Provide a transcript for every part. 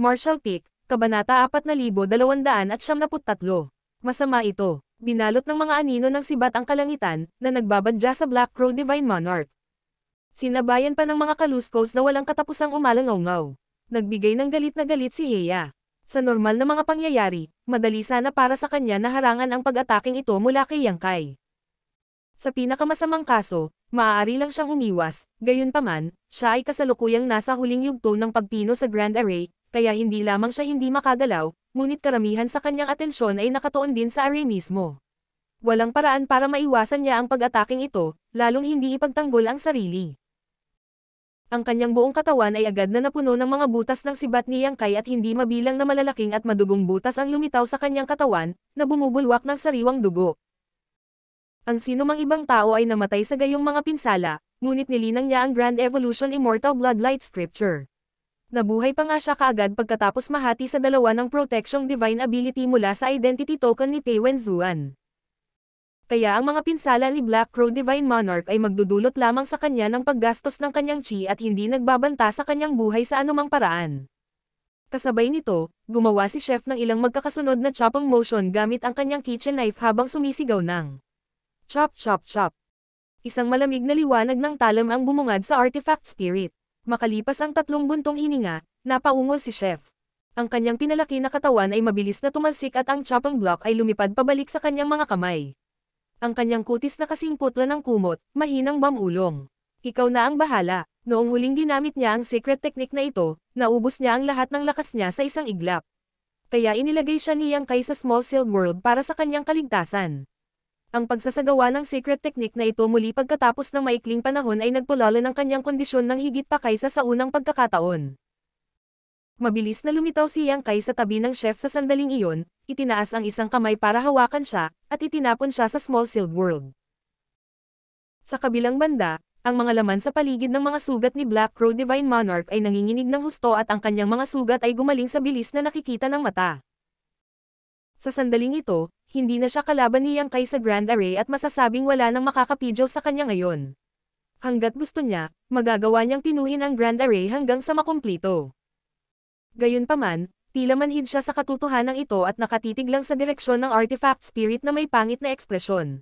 Marshall Peak, Kabanata 4273. Masama ito. Binalot ng mga anino ng sibat ang kalangitan, na nagbabadya sa Black Crow Divine Monarch. Sinabayan pa ng mga kaluskos na walang katapusang umalangaw-ngaw. Nagbigay ng galit na galit si Heya. Sa normal na mga pangyayari, madali sana para sa kanya na harangan ang pag-ataking ito mula kay Yang Kai. Sa pinakamasamang kaso, maaari lang siyang umiwas, gayunpaman, siya ay kasalukuyang nasa huling yugto ng pagpino sa Grand Array, kaya hindi lamang siya hindi makagalaw, ngunit karamihan sa kanyang atensyon ay nakatuon din sa array mismo. Walang paraan para maiwasan niya ang pag-ataking ito, lalong hindi ipagtanggol ang sarili. Ang kanyang buong katawan ay agad na napuno ng mga butas ng sibat ni Yang Kai at hindi mabilang na malalaking at madugong butas ang lumitaw sa kanyang katawan, na bumubulwak ng sariwang dugo. Ang sinumang ibang tao ay namatay sa gayong mga pinsala, ngunit nilinang niya ang Grand Evolution Immortal Bloodlight Scripture. Nabuhay pa nga siya kaagad pagkatapos mahati sa dalawa ng Protecting Divine Ability mula sa Identity Token ni Pei Wenzuan. Kaya ang mga pinsala ni Black Crow Divine Monarch ay magdudulot lamang sa kanya ng paggastos ng kanyang chi at hindi nagbabanta sa kanyang buhay sa anumang paraan. Kasabay nito, gumawa si Chef ng ilang magkakasunod na chopping motion gamit ang kanyang kitchen knife habang sumisigaw ng chop chop chop. Isang malamig na liwanag ng talam ang bumungad sa artifact spirit. Makalipas ang 3 buntong hininga, napaungol si Chef. Ang kanyang pinalaki na katawan ay mabilis na tumalsik at ang chopping block ay lumipad pabalik sa kanyang mga kamay. Ang kanyang kutis na kasing putla ng kumot, mahinang bamulong. Ikaw na ang bahala. Noong huling ginamit niya ang secret technique na ito, naubos niya ang lahat ng lakas niya sa isang iglap. Kaya inilagay siya ni Yang Kai sa Small Sealed World para sa kanyang kaligtasan. Ang pagsasagawa ng secret technique na ito muli pagkatapos ng maikling panahon ay nagpulala ng kanyang kondisyon ng higit pa kaysa sa unang pagkakataon. Mabilis na lumitaw si Yang Kai sa tabi ng Chef sa sandaling iyon, itinaas ang isang kamay para hawakan siya, at itinapon siya sa Small Sealed World. Sa kabilang banda, ang mga laman sa paligid ng mga sugat ni Black Crow Divine Monarch ay nanginginig ng husto at ang kanyang mga sugat ay gumaling sa bilis na nakikita ng mata. Sa sandaling ito, hindi na siya kalaban ni Yang Kai sa Grand Array at masasabing wala nang makakapidyo sa kanya ngayon. Hanggat gusto niya, magagawa niyang pinuhin ang Grand Array hanggang sa makumplito. Gayunpaman, tila manhid siya sa katotohanan ito at nakatitig lang sa direksyon ng artifact spirit na may pangit na ekspresyon.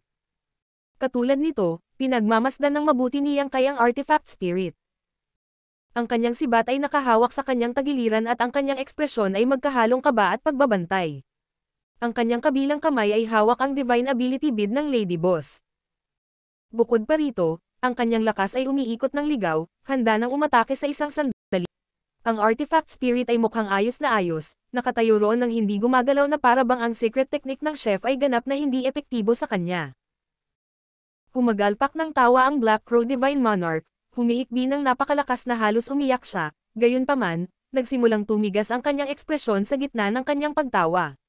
Katulad nito, pinagmamasdan ng mabuti ni Yang Kai ang artifact spirit. Ang kanyang sibat ay nakahawak sa kanyang tagiliran at ang kanyang ekspresyon ay magkahalong kaba at pagbabantay. Ang kanyang kabilang kamay ay hawak ang Divine Ability Bead ng Lady Boss. Bukod pa rito, ang kanyang lakas ay umiikot ng ligaw, handa nang umatake sa isang sandali. Ang artifact spirit ay mukhang ayos na ayos, nakatayo roon ng hindi gumagalaw na para bang ang secret technique ng Chef ay ganap na hindi epektibo sa kanya. Humagalpak ng tawa ang Black Crow Divine Monarch, humiikbi ng napakalakas na halos umiyak siya, gayunpaman, nagsimulang tumigas ang kanyang ekspresyon sa gitna ng kanyang pagtawa.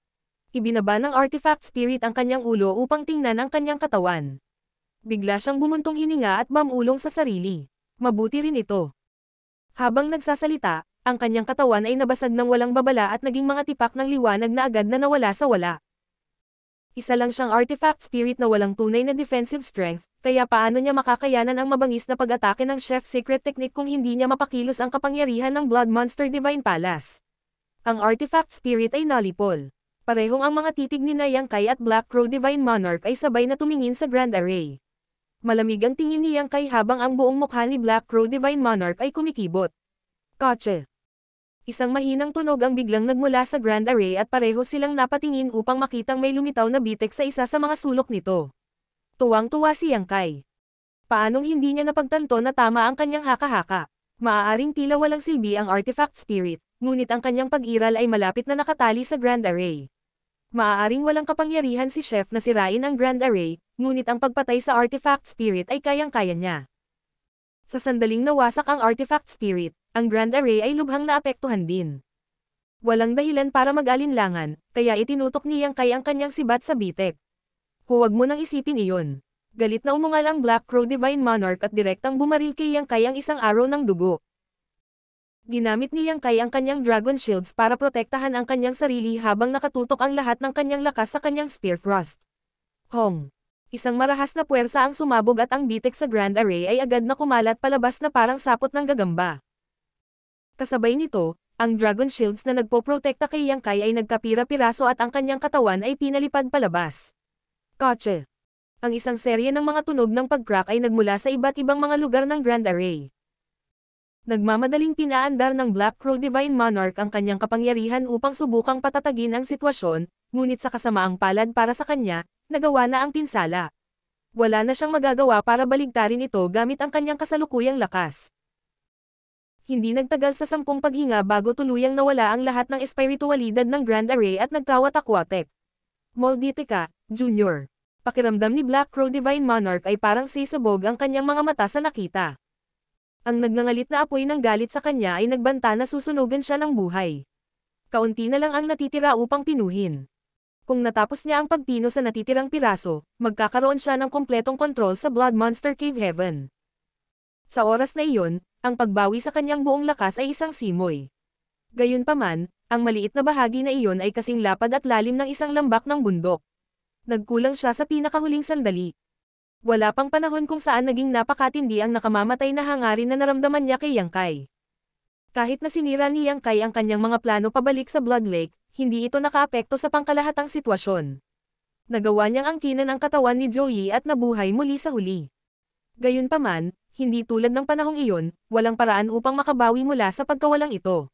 Ibinaba ng artifact spirit ang kanyang ulo upang tingnan ang kanyang katawan. Bigla siyang bumuntong hininga at mamulong sa sarili. Mabuti rin ito. Habang nagsasalita, ang kanyang katawan ay nabasag ng walang babala at naging mga tipak ng liwanag na agad na nawala sa wala. Isa lang siyang artifact spirit na walang tunay na defensive strength, kaya paano niya makakayanan ang mabangis na pag-atake ng Chef Secret Technique kung hindi niya mapakilos ang kapangyarihan ng Blood Monster Divine Palace? Ang artifact spirit ay nullipol. Parehong ang mga titig ni Yang Kai at Black Crow Divine Monarch ay sabay na tumingin sa Grand Array. Malamig ang tingin ni Yang Kai habang ang buong mukha ni Black Crow Divine Monarch ay kumikibot. Kotse. Isang mahinang tunog ang biglang nagmula sa Grand Array at pareho silang napatingin upang makitang may lumitaw na bitek sa isa sa mga sulok nito. Tuwang-tuwa si Yang Kai. Paanong hindi niya napagtanto na tama ang kanyang haka-haka? Maaaring tila walang silbi ang artifact spirit, ngunit ang kanyang pag-iral ay malapit na nakatali sa Grand Array. Maaaring walang kapangyarihan si Chef na sirain ang Grand Array, ngunit ang pagpatay sa artifact spirit ay kayang-kaya niya. Sa sandaling nawasak ang artifact spirit, ang Grand Array ay lubhang naapektuhan din. Walang dahilan para mag-alinlangan, kaya itinutok ni Yang Kai ang kanyang sibat sa bitek. Huwag mo nang isipin iyon. Galit na umungal ang Black Crow Divine Monarch at direktang bumaril kay Yang Kai ang isang araw ng dugo. Ginamit ni Yang Kai ang kanyang Dragon Shields para protektahan ang kanyang sarili habang nakatutok ang lahat ng kanyang lakas sa kanyang Spear Thrust. Hong! Isang marahas na puwersa ang sumabog at ang bitek sa Grand Array ay agad na kumalat palabas na parang sapot ng gagamba. Kasabay nito, Ang Dragon Shields na nagpoprotekta kay Yang Kai ay nagkapira-piraso at ang kanyang katawan ay pinalipad palabas. Kotse. Ang isang serye ng mga tunog ng pag-crack ay nagmula sa iba't ibang mga lugar ng Grand Array. Nagmamadaling pinaandar ng Black Crow Divine Monarch ang kanyang kapangyarihan upang subukang patatagin ang sitwasyon, ngunit sa kasamaang palad para sa kanya, nagawa na ang pinsala. Wala na siyang magagawa para baligtarin ito gamit ang kanyang kasalukuyang lakas. Hindi nagtagal sa 10 paghinga bago tuluyang nawala ang lahat ng espiritualidad ng Grand Array at nagkawatak-watek. Molditica, Jr. Pakiramdam ni Black Crow Divine Monarch ay parang sisabog ang kanyang mga mata sa nakita. Ang nagngangalit na apoy ng galit sa kanya ay nagbanta na susunugan siya ng buhay. Kaunti na lang ang natitira upang pinuhin. Kung natapos niya ang pagpino sa natitirang piraso, magkakaroon siya ng kompletong kontrol sa Blood Monster Cave Heaven. Sa oras na iyon, ang pagbawi sa kanyang buong lakas ay isang simoy. Gayunpaman, ang maliit na bahagi na iyon ay kasing lapad at lalim ng isang lambak ng bundok. Nagkulang siya sa pinakahuling sandali. Wala pang panahon kung saan naging napakatindi ang nakamamatay na hangarin na naramdaman niya kay Yang Kai. Kahit na sinira ni Yang Kai ang kanyang mga plano pabalik sa Blood Lake, hindi ito nakaapekto sa pangkalahatang sitwasyon. Nagawa niyang angkinan ang katawan ni Joey at nabuhay muli sa huli. Gayunpaman, hindi tulad ng panahong iyon, walang paraan upang makabawi mula sa pagkawalang ito.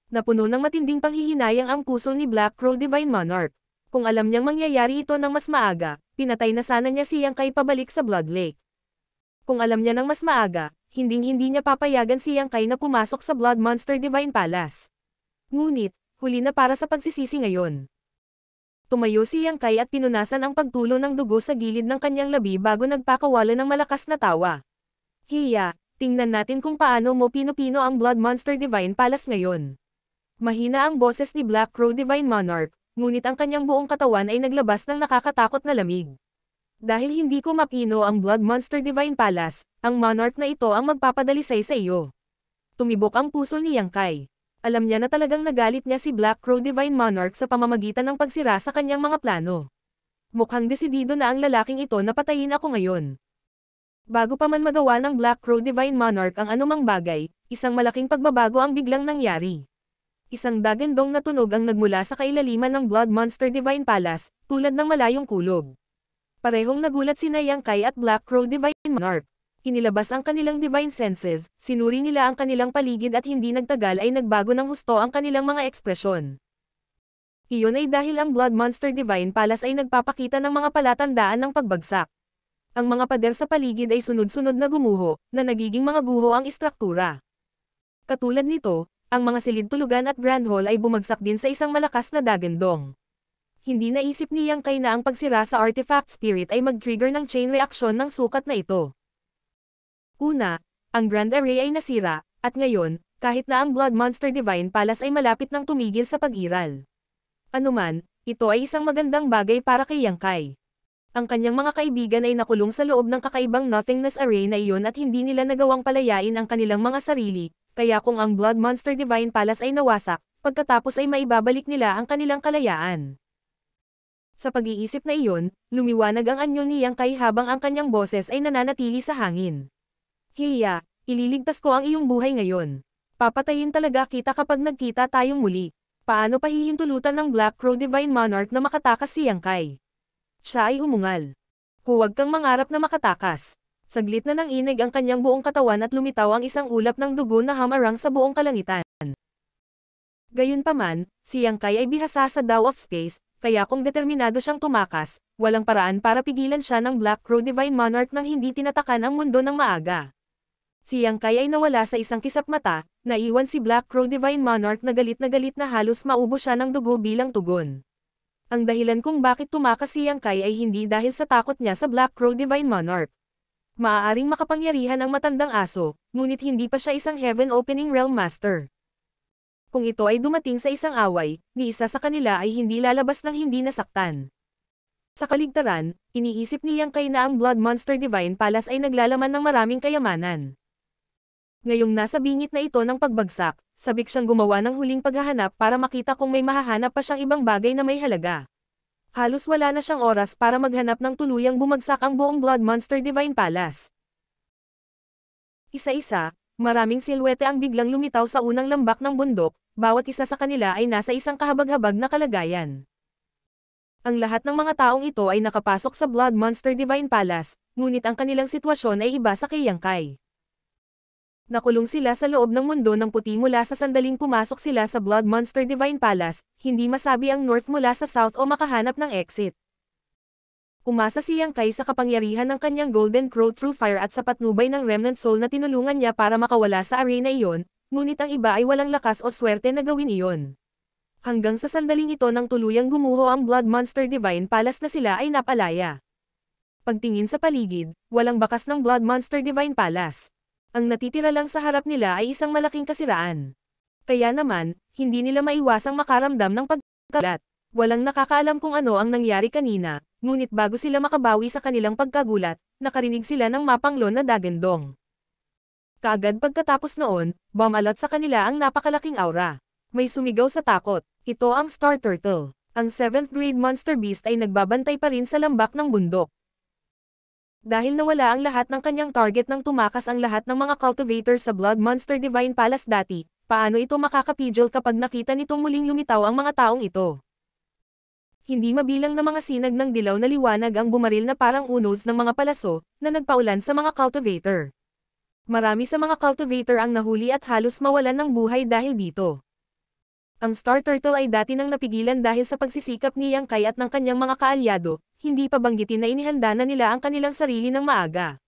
Napuno ng matinding panghihinayang ang puso ni Black Crow Divine Monarch. Kung alam niyang mangyayari ito ng mas maaga, pinatay na sana niya si Yang Kai pabalik sa Blood Lake. Kung alam niya ng mas maaga, hinding-hindi niya papayagan si Yang Kai na pumasok sa Blood Monster Divine Palace. Ngunit, huli na para sa pagsisisi ngayon. Tumayo si Yang Kai at pinunasan ang pagtulo ng dugo sa gilid ng kanyang labi bago nagpakawala ng malakas na tawa. Hiya, tingnan natin kung paano mo pinupino ang Blood Monster Divine Palace ngayon. Mahina ang boses ni Black Crow Divine Monarch, ngunit ang kanyang buong katawan ay naglabas ng nakakatakot na lamig. Dahil hindi ko mapino ang Blood Monster Divine Palace, ang monarch na ito ang magpapadalisay sa iyo. Tumibok ang puso ni Yang Kai. Alam niya na talagang nagalit niya si Black Crow Divine Monarch sa pamamagitan ng pagsira sa kanyang mga plano. Mukhang desidido na ang lalaking ito na patayin ako ngayon. Bago pa man magawa ng Black Crow Divine Monarch ang anumang bagay, isang malaking pagbabago ang biglang nangyari. Isang dagandong na tunog ang nagmula sa kailaliman ng Blood Monster Divine Palace, tulad ng malayong kulog. Parehong nagulat sina Yang Kai at Black Crow Divine Monarch. Inilabas ang kanilang divine senses, sinuri nila ang kanilang paligid at hindi nagtagal ay nagbago ng husto ang kanilang mga ekspresyon. Iyon ay dahil ang Blood Monster Divine Palace ay nagpapakita ng mga palatandaan ng pagbagsak. Ang mga pader sa paligid ay sunod-sunod na gumuho, na nagiging mga guho ang istruktura. Katulad nito, ang mga silid-tulugan at Grand Hall ay bumagsak din sa isang malakas na dagandong. Hindi naisip ni Yang Kai na ang pagsira sa Artifact Spirit ay mag-trigger ng chain reaction ng sukat na ito. Una, ang Grand Array ay nasira, at ngayon, kahit na ang Blood Monster Divine Palace ay malapit ng tumigil sa pag-iral. Anuman, ito ay isang magandang bagay para kay Yang Kai. Ang kanyang mga kaibigan ay nakulong sa loob ng kakaibang Nothingness Array na iyon at hindi nila nagawang palayain ang kanilang mga sarili, kaya kung ang Blood Monster Divine Palace ay nawasak, pagkatapos ay maibabalik nila ang kanilang kalayaan. Sa pag-iisip na iyon, lumiwanag ang anyo ni Yang Kai habang ang kanyang boses ay nananatili sa hangin. Hiya, ililigtas ko ang iyong buhay ngayon. Papatayin talaga kita kapag nagkita tayong muli. Paano pahihintulutan ng Black Crow Divine Monarch na makatakas si Yang Kai? Siya ay umungal. Huwag kang mangarap na makatakas. Saglit na nang inig ang kanyang buong katawan at lumitaw ang isang ulap ng dugo na hamarang sa buong kalangitan. Gayunpaman, si Yang Kai ay bihasa sa Dao of Space, kaya kung determinado siyang tumakas, walang paraan para pigilan siya ng Black Crow Divine Monarch nang hindi tinatakan ang mundo ng maaga. Si Yang Kai ay nawala sa isang kisap mata, naiwan si Black Crow Divine Monarch na galit na halos maubos siya ng dugo bilang tugon. Ang dahilan kung bakit tumakas si Yang Kai ay hindi dahil sa takot niya sa Black Crow Divine Monarch. Maaaring makapangyarihan ang matandang aso, ngunit hindi pa siya isang Heaven Opening Realm Master. Kung ito ay dumating sa isang away, ni isa sa kanila ay hindi lalabas ng hindi nasaktan. Sa kaligtaran, iniisip ni Yang Kai na ang Blood Monster Divine Palace ay naglalaman ng maraming kayamanan. Ngayong nasa bingit na ito ng pagbagsak, sabik siyang gumawa ng huling paghahanap para makita kung may mahahanap pa siyang ibang bagay na may halaga. Halos wala na siyang oras para maghanap ng tuluyang bumagsak ang buong Blood Monster Divine Palace. Isa-isa, Maraming silwete ang biglang lumitaw sa unang lambak ng bundok, bawat isa sa kanila ay nasa isang kahabag-habag na kalagayan. Ang lahat ng mga taong ito ay nakapasok sa Blood Monster Divine Palace, ngunit ang kanilang sitwasyon ay iba sa kay Yang Kai. Nakulong sila sa loob ng mundo ng puti mula sa sandaling pumasok sila sa Blood Monster Divine Palace, hindi masabi ang north mula sa south o makahanap ng exit. Umasa si Yang Kai sa kapangyarihan ng kanyang Golden Crow True Fire at sa patnubay ng Remnant Soul na tinulungan niya para makawala sa arena iyon, ngunit ang iba ay walang lakas o swerte na gawin iyon. Hanggang sa sandaling ito nang tuluyang gumuho ang Blood Monster Divine Palace na sila ay napalaya. Pagtingin sa paligid, walang bakas ng Blood Monster Divine Palace. Ang natitira lang sa harap nila ay isang malaking kasiraan. Kaya naman, hindi nila maiwasang makaramdam ng pagkagulat. Walang nakakaalam kung ano ang nangyari kanina, ngunit bago sila makabawi sa kanilang pagkagulat, nakarinig sila ng mapanglon na dagandong. Kaagad pagkatapos noon, bumalot sa kanila ang napakalaking aura. May sumigaw sa takot. Ito ang Star Turtle. Ang 7th grade monster beast ay nagbabantay pa rin sa lambak ng bundok. Dahil nawala ang lahat ng kanyang target nang tumakas ang lahat ng mga cultivators sa Blood Monster Divine Palace dati, paano ito makakapigil kapag nakita nitong muling lumitaw ang mga taong ito? Hindi mabilang na mga sinag ng dilaw na liwanag ang bumaril na parang unos ng mga palaso, na nagpaulan sa mga cultivator. Marami sa mga cultivator ang nahuli at halos mawalan ng buhay dahil dito. Ang Star Turtle ay dati nang napigilan dahil sa pagsisikap ni Yang Kai at ng kanyang mga kaalyado, hindi pa banggitin na inihanda na nila ang kanilang sarili ng maaga.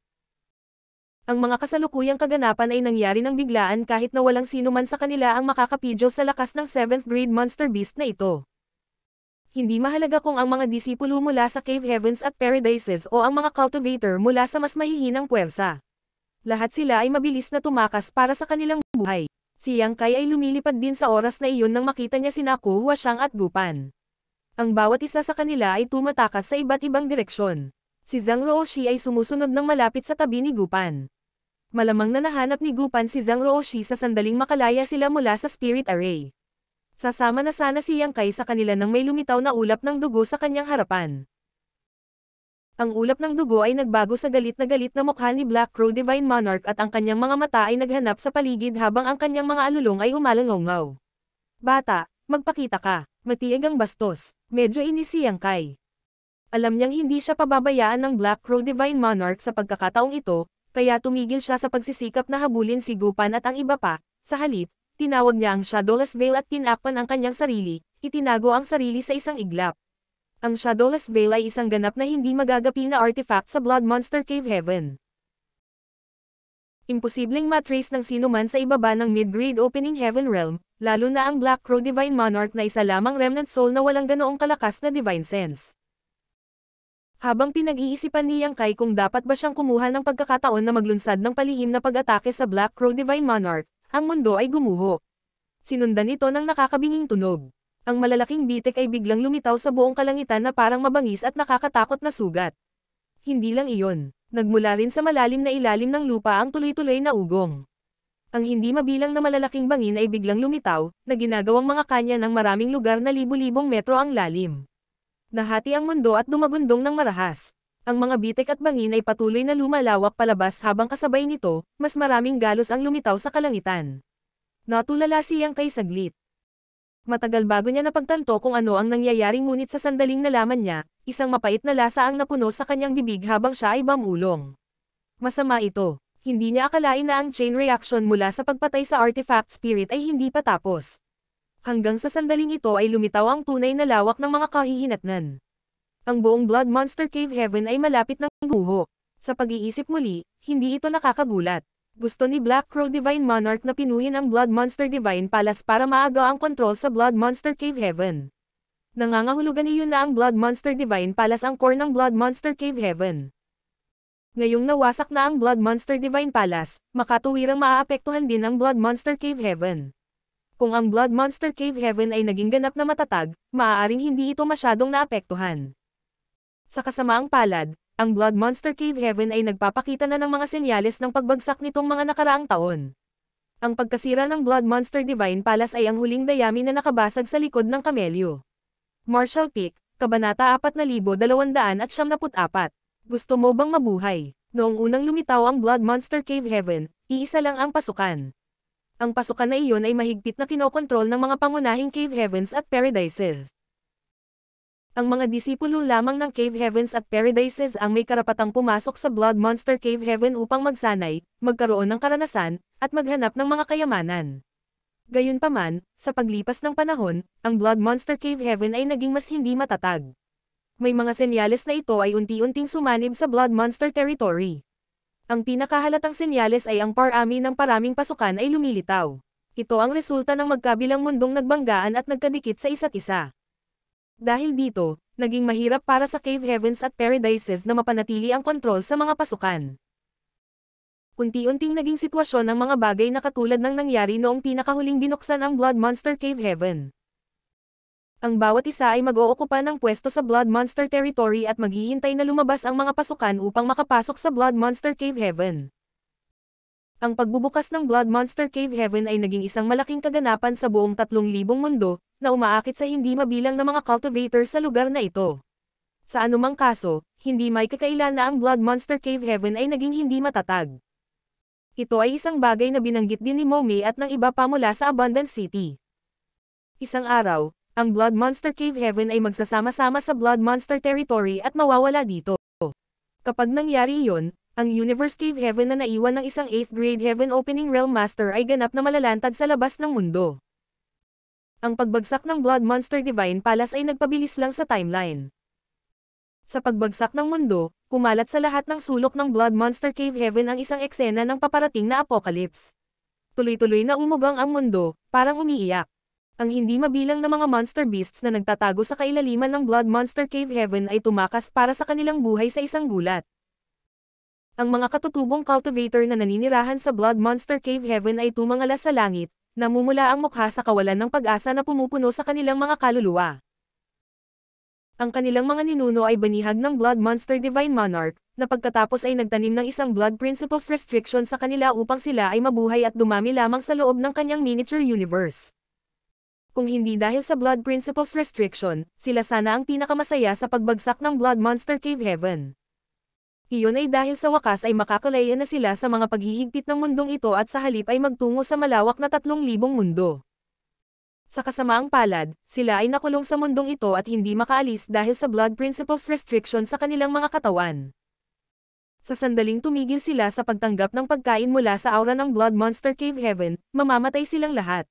Ang mga kasalukuyang kaganapan ay nangyari ng biglaan kahit na walang sino man sa kanila ang makakapigil sa lakas ng 7th grade monster beast na ito. Hindi mahalaga kung ang mga disipulo mula sa Cave Heavens at Paradises o ang mga cultivator mula sa mas mahihinang puwersa. Lahat sila ay mabilis na tumakas para sa kanilang buhay. Si Yang Kai ay lumilipad din sa oras na iyon nang makita niya sina Ku Huashang at Gupan. Ang bawat isa sa kanila ay tumatakas sa iba't ibang direksyon. Si Zhang Ruoshi ay sumusunod ng malapit sa tabi ni Gupan. Malamang na nahanap ni Gupan si Zhang Ruoshi sa sandaling makalaya sila mula sa Spirit Array. Sasama na sana si Yang Kai sa kanila nang may lumitaw na ulap ng dugo sa kanyang harapan. Ang ulap ng dugo ay nagbago sa galit na mukha ni Black Crow Divine Monarch at ang kanyang mga mata ay naghanap sa paligid habang ang kanyang mga alulong ay umalangaw. Bata, magpakita ka. Matiag ang bastos. Medyo inis si Yang Kai. Alam niyang hindi siya pababayaan ng Black Crow Divine Monarch sa pagkakataong ito, kaya tumigil siya sa pagsisikap na habulin si Gupan at ang iba pa. Sa halip, tinawag niya ang Shadowless Veil at tinakpan ang kanyang sarili, itinago ang sarili sa isang iglap. Ang Shadowless Veil ay isang ganap na hindi magagapi na artifact sa Blood Monster Cave Heaven. Imposibleng matrace ng sino man sa ibaba ng mid-grade opening heaven realm, lalo na ang Black Crow Divine Monarch na isa lamang remnant soul na walang ganoong kalakas na divine sense. Habang pinag-iisipan ni Yang Kai kung dapat ba siyang kumuha ng pagkakataon na maglunsad ng palihim na pag-atake sa Black Crow Divine Monarch, ang mundo ay gumuho. Sinundan ito ng nakakabinging tunog. Ang malalaking bitik ay biglang lumitaw sa buong kalangitan na parang mabangis at nakakatakot na sugat. Hindi lang iyon, nagmula rin sa malalim na ilalim ng lupa ang tuloy-tuloy na ugong. Ang hindi mabilang na malalaking bangin ay biglang lumitaw, na ginagawang mga kanya ng maraming lugar na libu-libong metro ang lalim. Nahati ang mundo at dumagundong ng marahas. Ang mga bitik at bangin ay patuloy na lumalawak palabas habang kasabay nito, mas maraming galos ang lumitaw sa kalangitan. Natulala si Yang Kai saglit. Matagal bago niya napagtanto kung ano ang nangyayari ngunit sa sandaling nalaman niya, isang mapait na lasa ang napuno sa kanyang bibig habang siya ay bamulong. Masama ito. Hindi niya akalain na ang chain reaction mula sa pagpatay sa artifact spirit ay hindi pa tapos. Hanggang sa sandaling ito ay lumitaw ang tunay na lawak ng mga kahihinatnan. Ang buong Blood Monster Cave Heaven ay malapit ng guho. Sa pag-iisip muli, hindi ito nakakagulat. Gusto ni Black Crow Divine Monarch na pinuhin ang Blood Monster Divine Palace para maagaw ang kontrol sa Blood Monster Cave Heaven. Nangangahulugan iyon na ang Blood Monster Divine Palace ang core ng Blood Monster Cave Heaven. Ngayong nawasak na ang Blood Monster Divine Palace, makatuwirang maaapektuhan din ang Blood Monster Cave Heaven. Kung ang Blood Monster Cave Heaven ay naging ganap na matatag, maaaring hindi ito masyadong naapektuhan. Sa kasamaang palad, ang Blood Monster Cave Heaven ay nagpapakita na ng mga senyales ng pagbagsak nitong mga nakaraang taon. Ang pagkasira ng Blood Monster Divine Palace ay ang huling dayami na nakabasag sa likod ng kamelyo. Marshall Peak, Kabanata 4274. Gusto mo bang mabuhay? Noong unang lumitaw ang Blood Monster Cave Heaven, iisa lang ang pasukan. Ang pasukan na iyon ay mahigpit na kinokontrol ng mga pangunahing Cave Heavens at Paradises. Ang mga disipulo lamang ng Cave Heavens at Paradises ang may karapatang pumasok sa Blood Monster Cave Heaven upang magsanay, magkaroon ng karanasan, at maghanap ng mga kayamanan. Gayunpaman, sa paglipas ng panahon, ang Blood Monster Cave Heaven ay naging mas hindi matatag. May mga senyales na ito ay unti-unting sumanib sa Blood Monster Territory. Ang pinakahalatang senyales ay ang parami ng paraming pasukan ay lumilitaw. Ito ang resulta ng magkabilang mundong nagbanggaan at nagkadikit sa isa't isa. Dahil dito, naging mahirap para sa Cave Heavens at Paradises na mapanatili ang kontrol sa mga pasukan. Unti-unting naging sitwasyon ang mga bagay na katulad ng nangyari noong pinakahuling binuksan ang Blood Monster Cave Heaven. Ang bawat isa ay mag-ookupa ng pwesto sa Blood Monster Territory at maghihintay na lumabas ang mga pasukan upang makapasok sa Blood Monster Cave Heaven. Ang pagbubukas ng Blood Monster Cave Heaven ay naging isang malaking kaganapan sa buong 3,000 mundo, na umaakit sa hindi mabilang na mga cultivator sa lugar na ito. Sa anumang kaso, hindi may kakailan na ang Blood Monster Cave Heaven ay naging hindi matatag. Ito ay isang bagay na binanggit din ni Momi at ng iba pa mula sa Abundance City. Isang araw, ang Blood Monster Cave Heaven ay magsasama-sama sa Blood Monster Territory at mawawala dito. Kapag nangyari iyon, ang Universe Cave Heaven na naiwan ng isang 8th grade Heaven Opening Realm Master ay ganap na malalantad sa labas ng mundo. Ang pagbagsak ng Blood Monster Divine Palace ay nagpabilis lang sa timeline. Sa pagbagsak ng mundo, kumalat sa lahat ng sulok ng Blood Monster Cave Heaven ang isang eksena ng paparating na apocalypse. Tuloy-tuloy na umugang ang mundo, parang umiiyak. Ang hindi mabilang na mga monster beasts na nagtatago sa kailaliman ng Blood Monster Cave Heaven ay tumakas para sa kanilang buhay sa isang gulat. Ang mga katutubong cultivator na naninirahan sa Blood Monster Cave Heaven ay tumangala sa langit, namumula ang mukha sa kawalan ng pag-asa na pumupuno sa kanilang mga kaluluwa. Ang kanilang mga ninuno ay banihag ng Blood Monster Divine Monarch, na pagkatapos ay nagtanim ng isang Blood Principles restriction sa kanila upang sila ay mabuhay at dumami lamang sa loob ng kanyang miniature universe. Kung hindi dahil sa Blood Principles restriction, sila sana ang pinakamasaya sa pagbagsak ng Blood Monster Cave Heaven. Iyon ay dahil sa wakas ay makakalaya na sila sa mga paghihigpit ng mundong ito at sa halip ay magtungo sa malawak na 3,000 mundo. Sa kasamaang palad, sila ay nakulong sa mundong ito at hindi makaalis dahil sa Blood Principles restriction sa kanilang mga katawan. Sa sandaling tumigil sila sa pagtanggap ng pagkain mula sa aura ng Blood Monster Cave Heaven, mamamatay silang lahat.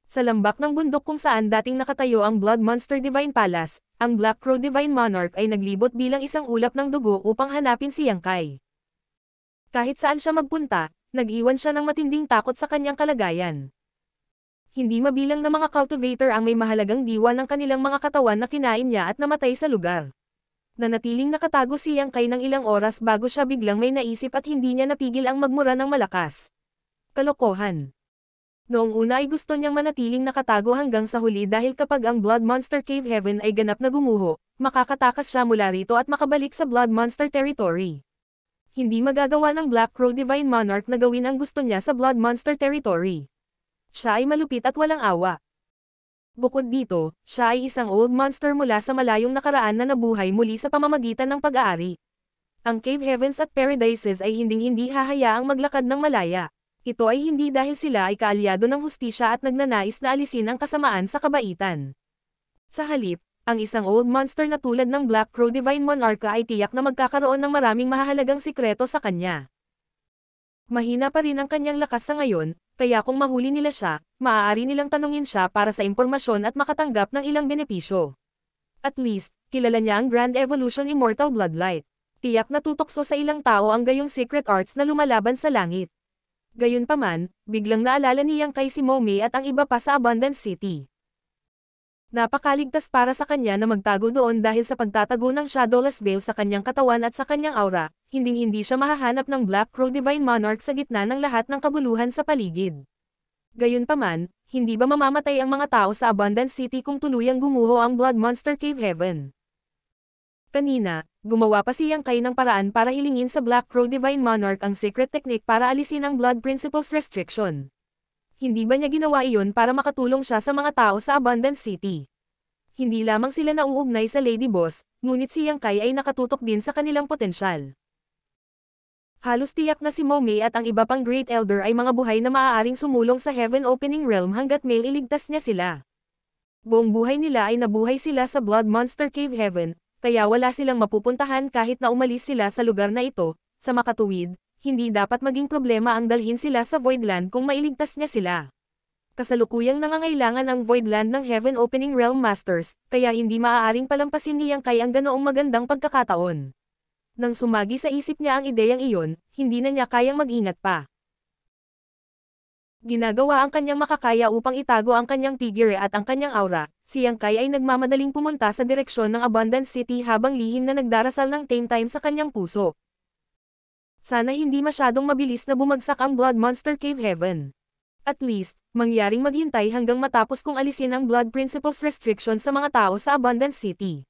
Sa lambak ng bundok kung saan dating nakatayo ang Blood Monster Divine Palace, ang Black Crow Divine Monarch ay naglibot bilang isang ulap ng dugo upang hanapin si Yang Kai. Kahit saan siya magpunta, nag-iwan siya ng matinding takot sa kanyang kalagayan. Hindi mabilang na mga cultivator ang may mahalagang diwa ng kanilang mga katawan na kinain niya at namatay sa lugar. Nanatiling nakatago si Yang Kai ng ilang oras bago siya biglang may naisip at hindi niya napigil ang magmura ng malakas. Kalokohan. Noong una ay gusto niyang manatiling nakatago hanggang sa huli dahil kapag ang Blood Monster Cave Heaven ay ganap na gumuho, makakatakas siya mula rito at makabalik sa Blood Monster Territory. Hindi magagawa ng Black Crow Divine Monarch na gawin ang gusto niya sa Blood Monster Territory. Siya ay malupit at walang awa. Bukod dito, siya ay isang old monster mula sa malayong nakaraan na nabuhay muli sa pamamagitan ng pag-aari. Ang Cave Heavens at Paradises ay hinding-hindi hahayaang maglakad ng malaya. Ito ay hindi dahil sila ay kaalyado ng hustisya at nagnanais na alisin ang kasamaan sa kabaitan. Sa halip, ang isang old monster na tulad ng Black Crow Divine Monarcha ay tiyak na magkakaroon ng maraming mahahalagang sikreto sa kanya. Mahina pa rin ang kanyang lakas sa ngayon, kaya kung mahuli nila siya, maaari nilang tanungin siya para sa impormasyon at makatanggap ng ilang benepisyo. At least, kilala niya ang Grand Evolution Immortal Bloodlight. Tiyak na tutokso sa ilang tao ang gayong secret arts na lumalaban sa langit. Gayunpaman, biglang naalala ni Yang Kai si Momi at ang iba pa sa Abundance City. Napakaligtas para sa kanya na magtago doon dahil sa pagtatago ng Shadowless Veil sa kanyang katawan at sa kanyang aura, hinding-hindi siya mahahanap ng Black Crow Divine Monarch sa gitna ng lahat ng kaguluhan sa paligid. Gayunpaman, hindi ba mamamatay ang mga tao sa Abundance City kung tuluyang gumuho ang Blood Monster Cave Heaven? Kanina, gumawa pa si Yang Kai ng paraan para hilingin sa Black Crow Divine Monarch ang secret technique para alisin ang Blood Principles restriction. Hindi ba niya ginawa iyon para makatulong siya sa mga tao sa Abundance City? Hindi lamang sila nauugnay sa Lady Boss, ngunit si Yang Kai ay nakatutok din sa kanilang potensyal. Halos tiyak na si Momei at ang iba pang Great Elder ay mga buhay na maaaring sumulong sa Heaven Opening Realm hanggat may iligtas niya sila. Buong buhay nila ay nabuhay sila sa Blood Monster Cave Heaven, kaya wala silang mapupuntahan kahit na umalis sila sa lugar na ito. Sa makatuwid, hindi dapat maging problema ang dalhin sila sa Voidland kung mailigtas niya sila. Kasalukuyang nangangailangan ang Voidland ng Heaven Opening Realm Masters, kaya hindi maaaring palampasin ni Yang Kai ang ganoong magandang pagkakataon. Nang sumagi sa isip niya ang ideyang iyon, hindi na niya kayang mag-ingat pa. Ginagawa ang kanyang makakaya upang itago ang kanyang figure at ang kanyang aura. Si Yang Kai ay nagmamadaling pumunta sa direksyon ng Abundance City habang lihim na nagdarasal ng tame time sa kanyang puso. Sana hindi masyadong mabilis na bumagsak ang Blood Monster Cave Heaven. At least, mangyaring maghintay hanggang matapos kung alisin ang Blood Principles restriction sa mga tao sa Abundance City.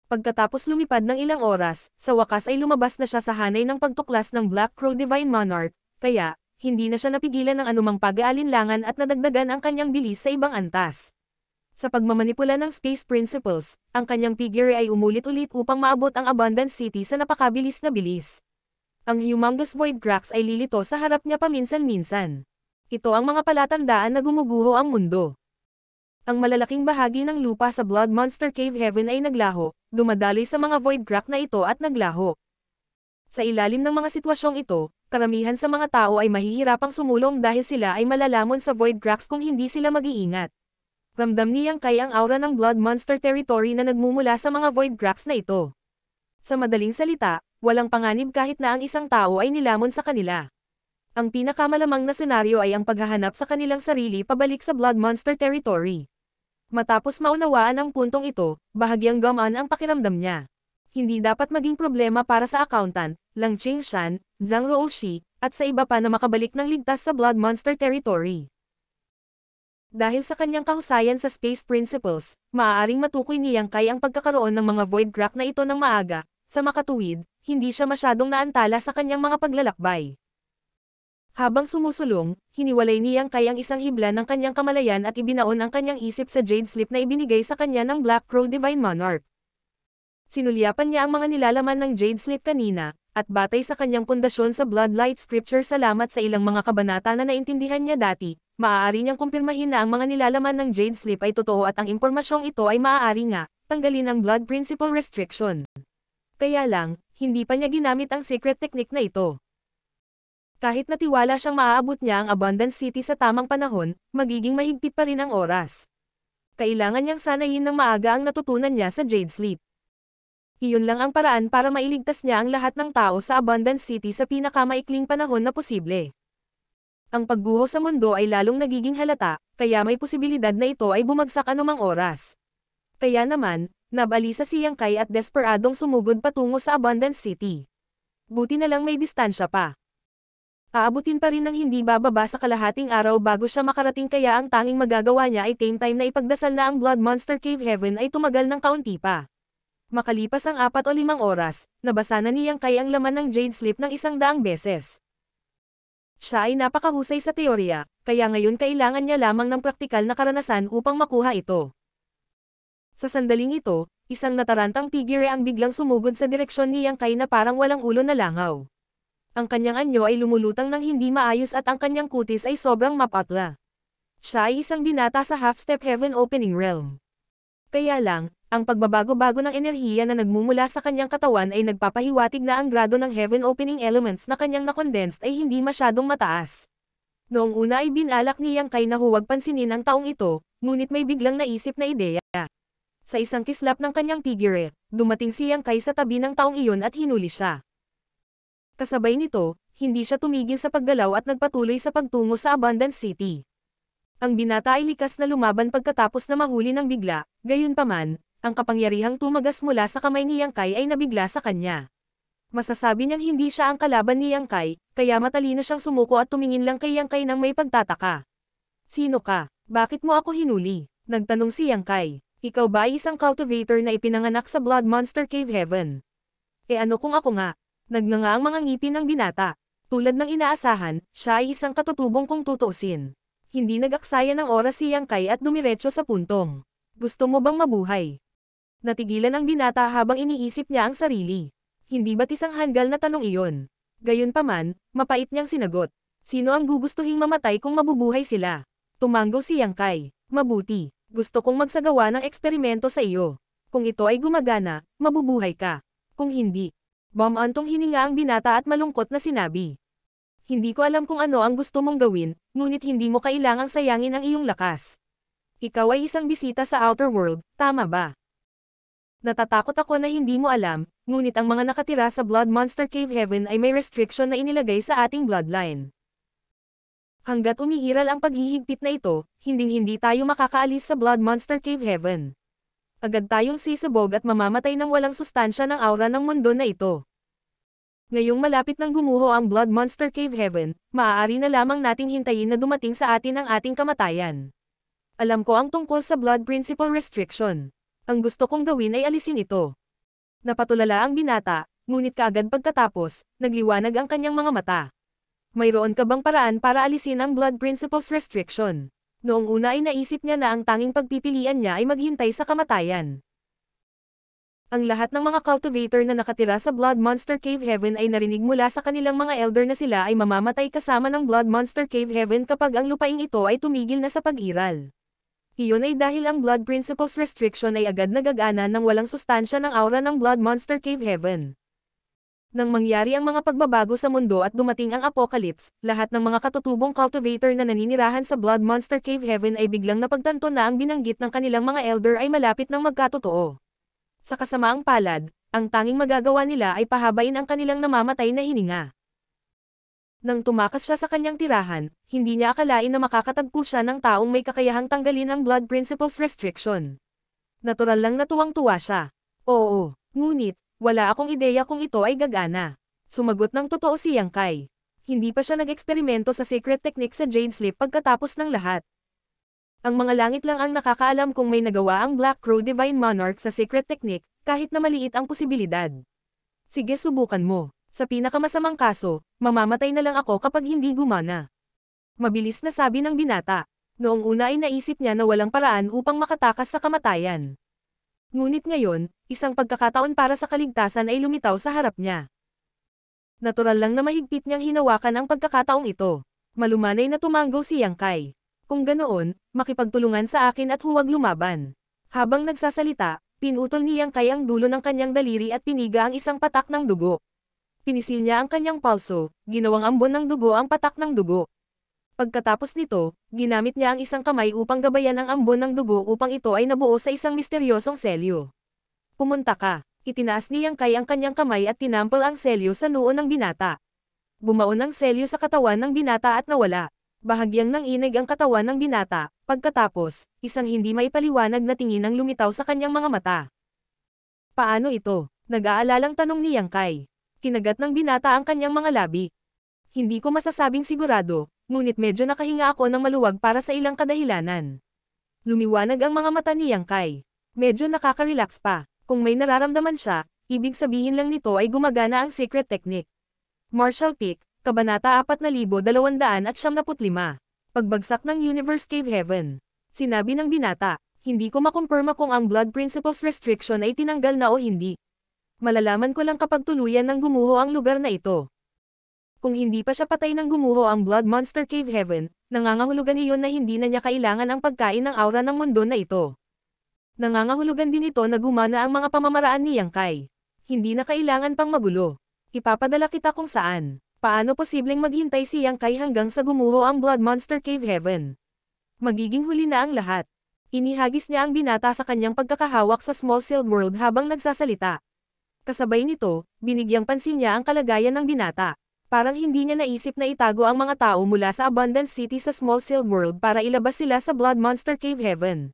Pagkatapos lumipad ng ilang oras, sa wakas ay lumabas na siya sa hanay ng pagtuklas ng Black Crow Divine Monarch, kaya, hindi na siya napigilan ng anumang pag-aalinlangan at nadagdagan ang kanyang bilis sa ibang antas. Sa pagmamanipula ng Space Principles, ang kanyang figure ay umulit-ulit upang maabot ang Abundance City sa napakabilis na bilis. Ang humongous void cracks ay lilito sa harap niya paminsan-minsan. Ito ang mga palatandaan na gumuguho ang mundo. Ang malalaking bahagi ng lupa sa Blood Monster Cave Heaven ay naglaho, dumadaloy sa mga void crack na ito at naglaho. Sa ilalim ng mga sitwasyong ito, karamihan sa mga tao ay mahihirapang sumulong dahil sila ay malalamon sa void cracks kung hindi sila mag-iingat. Ramdam ni Yang Kai ang aura ng Blood Monster Territory na nagmumula sa mga void cracks na ito. Sa madaling salita, walang panganib kahit na ang isang tao ay nilamon sa kanila. Ang pinakamalamang na senaryo ay ang paghahanap sa kanilang sarili pabalik sa Blood Monster Territory. Matapos maunawaan ang puntong ito, bahagyang gumaan ang pakiramdam niya. Hindi dapat maging problema para sa accountant, Lang Qingshan, Zhang Ruoshi, at sa iba pa na makabalik ng ligtas sa Blood Monster Territory. Dahil sa kanyang kahusayan sa Space Principles, maaaring matukoy ni Yang Kai ang pagkakaroon ng mga void crack na ito ng maaga. Sa makatuwid, hindi siya masyadong naantala sa kanyang mga paglalakbay. Habang sumusulong, hiniwalay ni Yang Kai ang isang hibla ng kanyang kamalayan at ibinaon ang kanyang isip sa jade slip na ibinigay sa kanya ng Black Crow Divine Monarch. Sinulyapan niya ang mga nilalaman ng jade slip kanina, at batay sa kanyang pundasyon sa Bloodlight Scripture salamat sa ilang mga kabanata na naintindihan niya dati, maaari niyang kumpirmahin na ang mga nilalaman ng jade slip ay totoo at ang impormasyong ito ay maaari nga, tanggalin ang Blood Principle Restriction. Kaya lang, hindi pa niya ginamit ang secret technique na ito. Kahit natiwala siyang maaabot niya ang Abundance City sa tamang panahon, magiging mahigpit pa rin ang oras. Kailangan niyang sanayin ng maaga ang natutunan niya sa Jade Sleep. Iyon lang ang paraan para mailigtas niya ang lahat ng tao sa Abundance City sa pinakamaikling panahon na posible. Ang pagguho sa mundo ay lalong nagiging halata, kaya may posibilidad na ito ay bumagsak anumang oras. Kaya naman, nabalisa si Yang Kai at desperadong sumugod patungo sa Abundance City. Buti na lang may distansya pa. Aabutin pa rin ng hindi bababa sa kalahating araw bago siya makarating kaya ang tanging magagawa niya ay tame time na ipagdasal na ang Blood Monster Cave Heaven ay tumagal ng kaunti pa. Makalipas ang 4 o 5 oras, nabasa na ni Yang Kai ang laman ng Jade Slip ng 100 beses. Siya ay napakahusay sa teorya, kaya ngayon kailangan niya lamang ng praktikal na karanasan upang makuha ito. Sa sandaling ito, isang natarantang figure ang biglang sumugod sa direksyon ni Yang Kai na parang walang ulo na langaw. Ang kanyang anyo ay lumulutang ng hindi maayos at ang kanyang kutis ay sobrang mapatla. Siya ay isang binata sa half-step Heaven Opening Realm. Kaya lang, ang pagbabago-bago ng enerhiya na nagmumula sa kanyang katawan ay nagpapahiwatig na ang grado ng Heaven Opening Elements na kanyang nakondensed ay hindi masyadong mataas. Noong una ay binalak ni Yang Kai na huwag pansinin ang taong ito, ngunit may biglang naisip na ideya. Sa isang kislap ng kanyang figure, dumating si Yang Kai sa tabi ng taong iyon at hinuli siya. Kasabay nito, hindi siya tumigil sa paggalaw at nagpatuloy sa pagtungo sa Abundance City. Ang binata ay likas na lumaban pagkatapos na mahuli ng bigla, gayunpaman, ang kapangyarihang tumagas mula sa kamay ni Yang Kai ay nabigla sa kanya. Masasabi niyang hindi siya ang kalaban ni Yang Kai, kaya matalino siyang sumuko at tumingin lang kay Yang Kai nang may pagtataka. Sino ka? Bakit mo ako hinuli? Nagtanong si Yang Kai. Ikaw ba ay isang cultivator na ipinanganak sa Blood Monster Cave Heaven? Ano kung ako nga? Nagnanga ang mga ngipin ng binata. Tulad ng inaasahan, siya ay isang katutubong kung tutuusin. Hindi nag-aksaya ng oras si Yang Kai at dumiretso sa puntong. Gusto mo bang mabuhay? Natigilan ang binata habang iniisip niya ang sarili. Hindi ba't isang hanggal na tanong iyon? Gayunpaman, mapait niyang sinagot. Sino ang gugustuhing mamatay kung mabubuhay sila? Tumanggo si Yang Kai. Mabuti. Gusto kong magsagawa ng eksperimento sa iyo. Kung ito ay gumagana, mabubuhay ka. Kung hindi, bumantong hininga ang binata at malungkot na sinabi. Hindi ko alam kung ano ang gusto mong gawin, ngunit hindi mo kailangang sayangin ang iyong lakas. Ikaw ay isang bisita sa outer world, tama ba? Natatakot ako na hindi mo alam, ngunit ang mga nakatira sa Blood Monster Cave Heaven ay may restriction na inilagay sa ating bloodline. Hanggat umiiral ang paghihigpit na ito, hinding-hindi tayo makakaalis sa Blood Monster Cave Heaven. Agad tayong sisabog at mamamatay ng walang sustansya ng aura ng mundo na ito. Ngayong malapit nang gumuho ang Blood Monster Cave Heaven, maaari na lamang nating hintayin na dumating sa atin ang ating kamatayan. Alam ko ang tungkol sa Blood Principle Restriction. Ang gusto kong gawin ay alisin ito. Napatulala ang binata, ngunit kaagad pagkatapos, nagliwanag ang kanyang mga mata. Mayroon ka bang paraan para alisin ang Blood Principles Restriction? Noong una ay naisip niya na ang tanging pagpipilian niya ay maghintay sa kamatayan. Ang lahat ng mga cultivator na nakatira sa Blood Monster Cave Heaven ay narinig mula sa kanilang mga elder na sila ay mamamatay kasama ng Blood Monster Cave Heaven kapag ang lupaing ito ay tumigil na sa pag-iral. Iyon ay dahil ang Blood Principles Restriction ay agad nagagana ng walang sustansya ng aura ng Blood Monster Cave Heaven. Nang mangyari ang mga pagbabago sa mundo at dumating ang apocalypse, lahat ng mga katutubong cultivator na naninirahan sa Blood Monster Cave Heaven ay biglang napagtanto na ang binanggit ng kanilang mga elder ay malapit ng magkatotoo. Sa kasamaang palad, ang tanging magagawa nila ay pahabain ang kanilang namamatay na hininga. Nang tumakas siya sa kanyang tirahan, hindi niya akalain na makakatagpo siya ng taong may kakayahang tanggalin ang Blood Principles Restriction. Natural lang na tuwang-tuwa siya. Oo, ngunit, wala akong ideya kung ito ay gagana. Sumagot ng totoo si Yang Kai. Hindi pa siya nag-eksperimento sa secret technique sa Jade Sleep pagkatapos ng lahat. Ang mga langit lang ang nakakaalam kung may nagawa ang Black Crow Divine Monarch sa secret technique, kahit na maliit ang posibilidad. Sige, subukan mo. Sa pinakamasamang kaso, mamamatay na lang ako kapag hindi gumana. Mabilis na sabi ng binata. Noong una ay naisip niya na walang paraan upang makatakas sa kamatayan. Ngunit ngayon, isang pagkakataon para sa kaligtasan ay lumitaw sa harap niya. Natural lang na mahigpit niyang hinawakan ang pagkakataong ito. Malumanay na tumanggo si Yang Kai. Kung ganoon, makipagtulungan sa akin at huwag lumaban. Habang nagsasalita, pinutol ni Yang Kai ang dulo ng kanyang daliri at piniga ang isang patak ng dugo. Pinisil niya ang kanyang palso, ginawang ambon ng dugo ang patak ng dugo. Pagkatapos nito, ginamit niya ang isang kamay upang gabayan ang ambon ng dugo upang ito ay nabuo sa isang misteryosong selyo. Pumunta ka. Itinaas ni Yang Kai ang kanyang kamay at tinampal ang selyo sa noo ng binata. Bumaon ang selyo sa katawan ng binata at nawala. Bahagyang nanginig ang katawan ng binata, pagkatapos, isang hindi maipaliwanag na tingin ang lumitaw sa kanyang mga mata. Paano ito? Nag-aalalang tanong ni Yang Kai. Kinagat ng binata ang kanyang mga labi. Hindi ko masasabing sigurado, ngunit medyo nakahinga ako ng maluwag para sa ilang kadahilanan. Lumiwanag ang mga mata ni Yang Kai. Medyo nakaka-relax pa. Kung may nararamdaman siya, ibig sabihin lang nito ay gumagana ang secret technique. Marshall Peak, Kabanata 4295. Pagbagsak ng Universe Cave Heaven. Sinabi ng binata, hindi ko makumpirma kung ang Blood Principles Restriction ay tinanggal na o hindi. Malalaman ko lang kapag tuluyan ng gumuho ang lugar na ito. Kung hindi pa siya patay ng gumuho ang Blood Monster Cave Heaven, nangangahulugan iyon na hindi na niya kailangan ang pagkain ng aura ng mundo na ito. Nangangahulugan din ito na gumana ang mga pamamaraan ni Yang Kai. Hindi na kailangan pang magulo. Ipapadala kita kung saan. Paano posibleng maghintay si Yang Kai hanggang sa gumuho ang Blood Monster Cave Heaven? Magiging huli na ang lahat. Inihagis niya ang binata sa kanyang pagkakahawak sa Small Sealed World habang nagsasalita. Kasabay nito, binigyang pansin niya ang kalagayan ng binata. Parang hindi niya naisip na itago ang mga tao mula sa Abundant City sa Small Sealed World para ilabas sila sa Blood Monster Cave Heaven.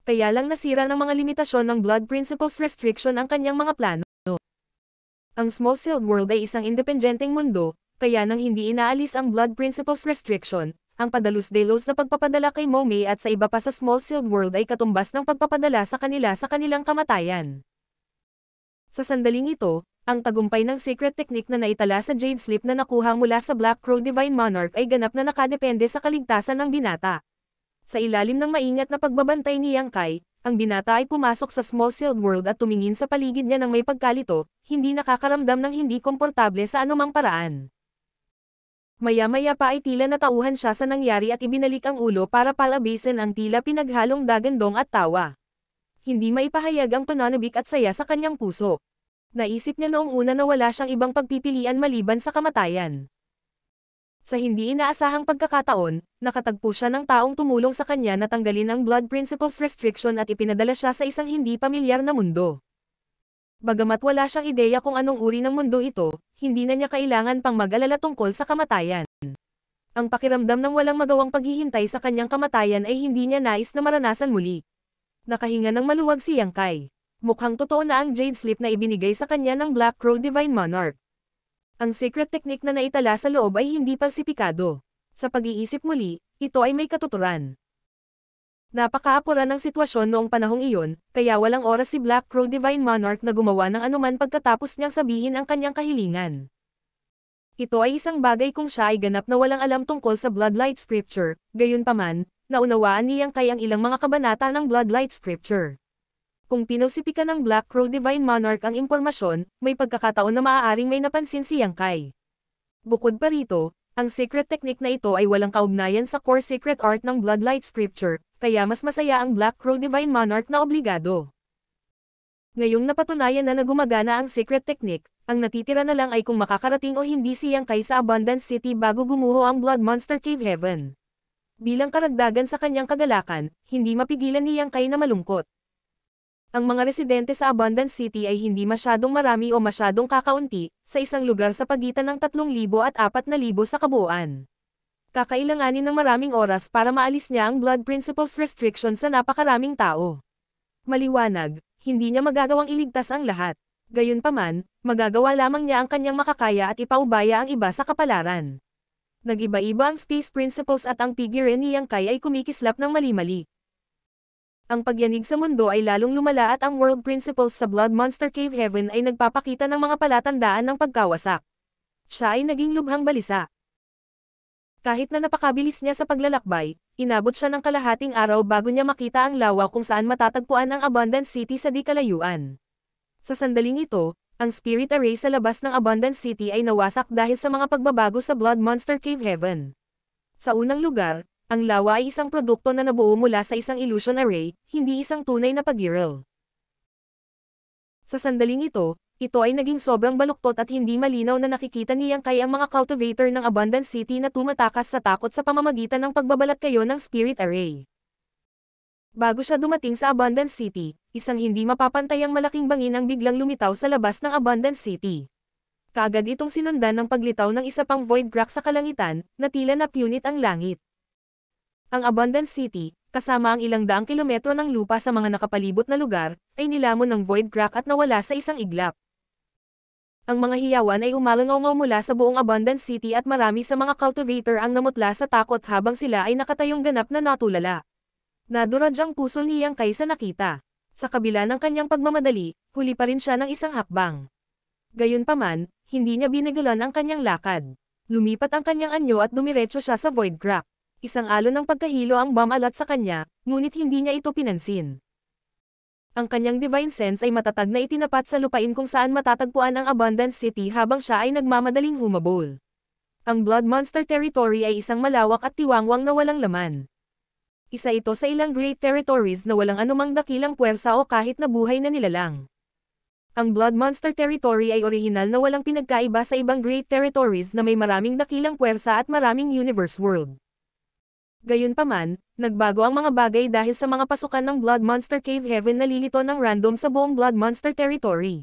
Kaya lang nasira ng mga limitasyon ng Blood Principles Restriction ang kanyang mga plano. Ang Small Sealed World ay isang independenteng mundo, kaya nang hindi inaalis ang Blood Principles Restriction, ang padalos-delos na pagpapadala kay Momei at sa iba pa sa Small Sealed World ay katumbas ng pagpapadala sa kanilang kamatayan. Sa sandaling ito, ang tagumpay ng secret technique na naitala sa Jade Sleep na nakuha mula sa Black Crow Divine Monarch ay ganap na nakadepende sa kaligtasan ng binata. Sa ilalim ng maingat na pagbabantay ni Yang Kai, Ang binata ay pumasok sa small sealed world at tumingin sa paligid niya ng may pagkalito, hindi nakakaramdam ng hindi komportable sa anumang paraan. Maya-maya pa ay tila natauhan siya sa nangyari at ibinalik ang ulo para palabasin ang tila pinaghalong dagandong at tawa. Hindi maipahayag ang pananabik at saya sa kanyang puso. Naisip niya noong una na wala siyang ibang pagpipilian maliban sa kamatayan. Sa hindi inaasahang pagkakataon, nakatagpo siya ng taong tumulong sa kanya na tanggalin ang Blood Principles Restriction at ipinadala siya sa isang hindi pamilyar na mundo. Bagamat wala siyang ideya kung anong uri ng mundo ito, hindi na niya kailangan pang mag-alala tungkol sa kamatayan. Ang pakiramdam ng walang magawang paghihintay sa kanyang kamatayan ay hindi niya nais na maranasan muli. Nakahinga ng maluwag si Yang Kai. Mukhang totoo na ang Jade Slip na ibinigay sa kanya ng Black Crow Divine Monarch. Ang secret technique na naitala sa loob ay hindi falsipikado. Sa pag-iisip muli, ito ay may katuturan. Napakaapura ng sitwasyon noong panahong iyon, kaya walang oras si Black Crow Divine Monarch na gumawa ng anuman pagkatapos niyang sabihin ang kanyang kahilingan. Ito ay isang bagay kung siya ay ganap na walang alam tungkol sa Bloodlight Scripture, gayunpaman, naunawaan niyang kay ang ilang mga kabanata ng Bloodlight Scripture. Kung pinalsipikan ng Black Crow Divine Monarch ang impormasyon, may pagkakataon na maaaring may napansin si Yang Kai. Bukod pa rito, ang secret technique na ito ay walang kaugnayan sa core secret art ng Bloodlight Scripture, kaya mas masaya ang Black Crow Divine Monarch na obligado. Ngayong napatunayan na gumagana ang secret technique, ang natitira na lang ay kung makakarating o hindi si Yang Kai sa Abundance City bago gumuho ang Blood Monster Cave Heaven. Bilang karagdagan sa kanyang kagalakan, hindi mapigilan ni Yang Kai na malungkot. Ang mga residente sa Abundance City ay hindi masyadong marami o masyadong kakaunti, sa isang lugar sa pagitan ng 3,000 at 4,000 sa kabuuan. Kakailanganin ng maraming oras para maalis niya ang Blood Principles Restriction sa napakaraming tao. Maliwanag, hindi niya magagawang iligtas ang lahat. Gayunpaman, magagawa lamang niya ang kanyang makakaya at ipaubaya ang iba sa kapalaran. Nag-iba-iba ang Space Principles at ang figure ni Yang Kai ay kumikislap ng mali-mali. Ang pagyanig sa mundo ay lalong lumala at ang World Principles sa Blood Monster Cave Heaven ay nagpapakita ng mga palatandaan ng pagkawasak. Siya ay naging lubhang balisa. Kahit na napakabilis niya sa paglalakbay, inabot siya ng kalahating araw bago niya makita ang lawa kung saan matatagpuan ang Abundance City sa di kalayuan. Sa sandaling ito, ang spirit array sa labas ng Abundance City ay nawasak dahil sa mga pagbabago sa Blood Monster Cave Heaven. Sa unang lugar, ang lawa ay isang produkto na nabuo mula sa isang illusion array, hindi isang tunay na pag-giral. Sa sandaling ito ay naging sobrang baluktot at hindi malinaw na nakikita ni Yang Kai ang mga cultivator ng Abundance City na tumatakas sa takot sa pamamagitan ng pagbabalat kayo ng spirit array. Bago siya dumating sa Abundance City, isang hindi mapapantayang malaking bangin ang biglang lumitaw sa labas ng Abundance City. Kaagad itong sinundan ng paglitaw ng isa pang void crack sa kalangitan, na tila napunit ang langit. Ang Abundance City, kasama ang ilang daang kilometro ng lupa sa mga nakapalibot na lugar, ay nilamon ng void crack at nawala sa isang iglap. Ang mga hiyawan ay umalangaw mula sa buong Abundance City at marami sa mga cultivator ang namutla sa takot habang sila ay nakatayong ganap na natulala. Naduraj ang puso ni Yang Kai sa nakita. Sa kabila ng kanyang pagmamadali, huli pa rin siya ng isang hakbang. Gayunpaman, hindi niya binigulan ang kanyang lakad. Lumipat ang kanyang anyo at dumiretso siya sa void crack. Isang alon ng pagkahilo ang bumalat sa kanya, ngunit hindi niya ito pinansin. Ang kanyang divine sense ay matatag na itinapat sa lupain kung saan matatagpuan ang Abundance City habang siya ay nagmamadaling humabol. Ang Blood Monster Territory ay isang malawak at tiwangwang na walang laman. Isa ito sa ilang great territories na walang anumang dakilang puwersa o kahit na buhay na nilalang. Ang Blood Monster Territory ay orihinal na walang pinagkaiba sa ibang great territories na may maraming dakilang puwersa at maraming universe world. Gayunpaman, nagbago ang mga bagay dahil sa mga pasukan ng Blood Monster Cave Heaven na lilito ng random sa buong Blood Monster Territory.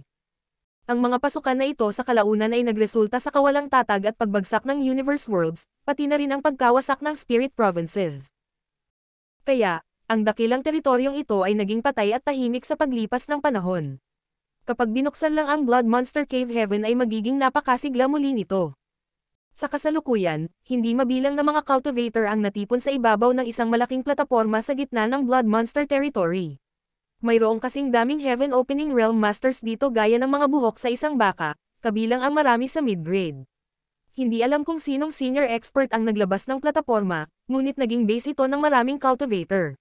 Ang mga pasukan na ito sa kalaunan ay nagresulta sa kawalang tatag at pagbagsak ng Universe Worlds, pati na rin ang pagkawasak ng Spirit Provinces. Kaya, ang dakilang teritoryong ito ay naging patay at tahimik sa paglipas ng panahon. Kapag binuksan lang ang Blood Monster Cave Heaven ay magiging napakasigla muli nito. Sa kasalukuyan, hindi mabilang na mga cultivator ang natipon sa ibabaw ng isang malaking plataporma sa gitna ng Blood Monster Territory. Mayroong kasing daming Heaven Opening Realm Masters dito gaya ng mga buhok sa isang baka, kabilang ang marami sa mid-grade. Hindi alam kung sinong senior expert ang naglabas ng plataporma, ngunit naging base ito ng maraming cultivator.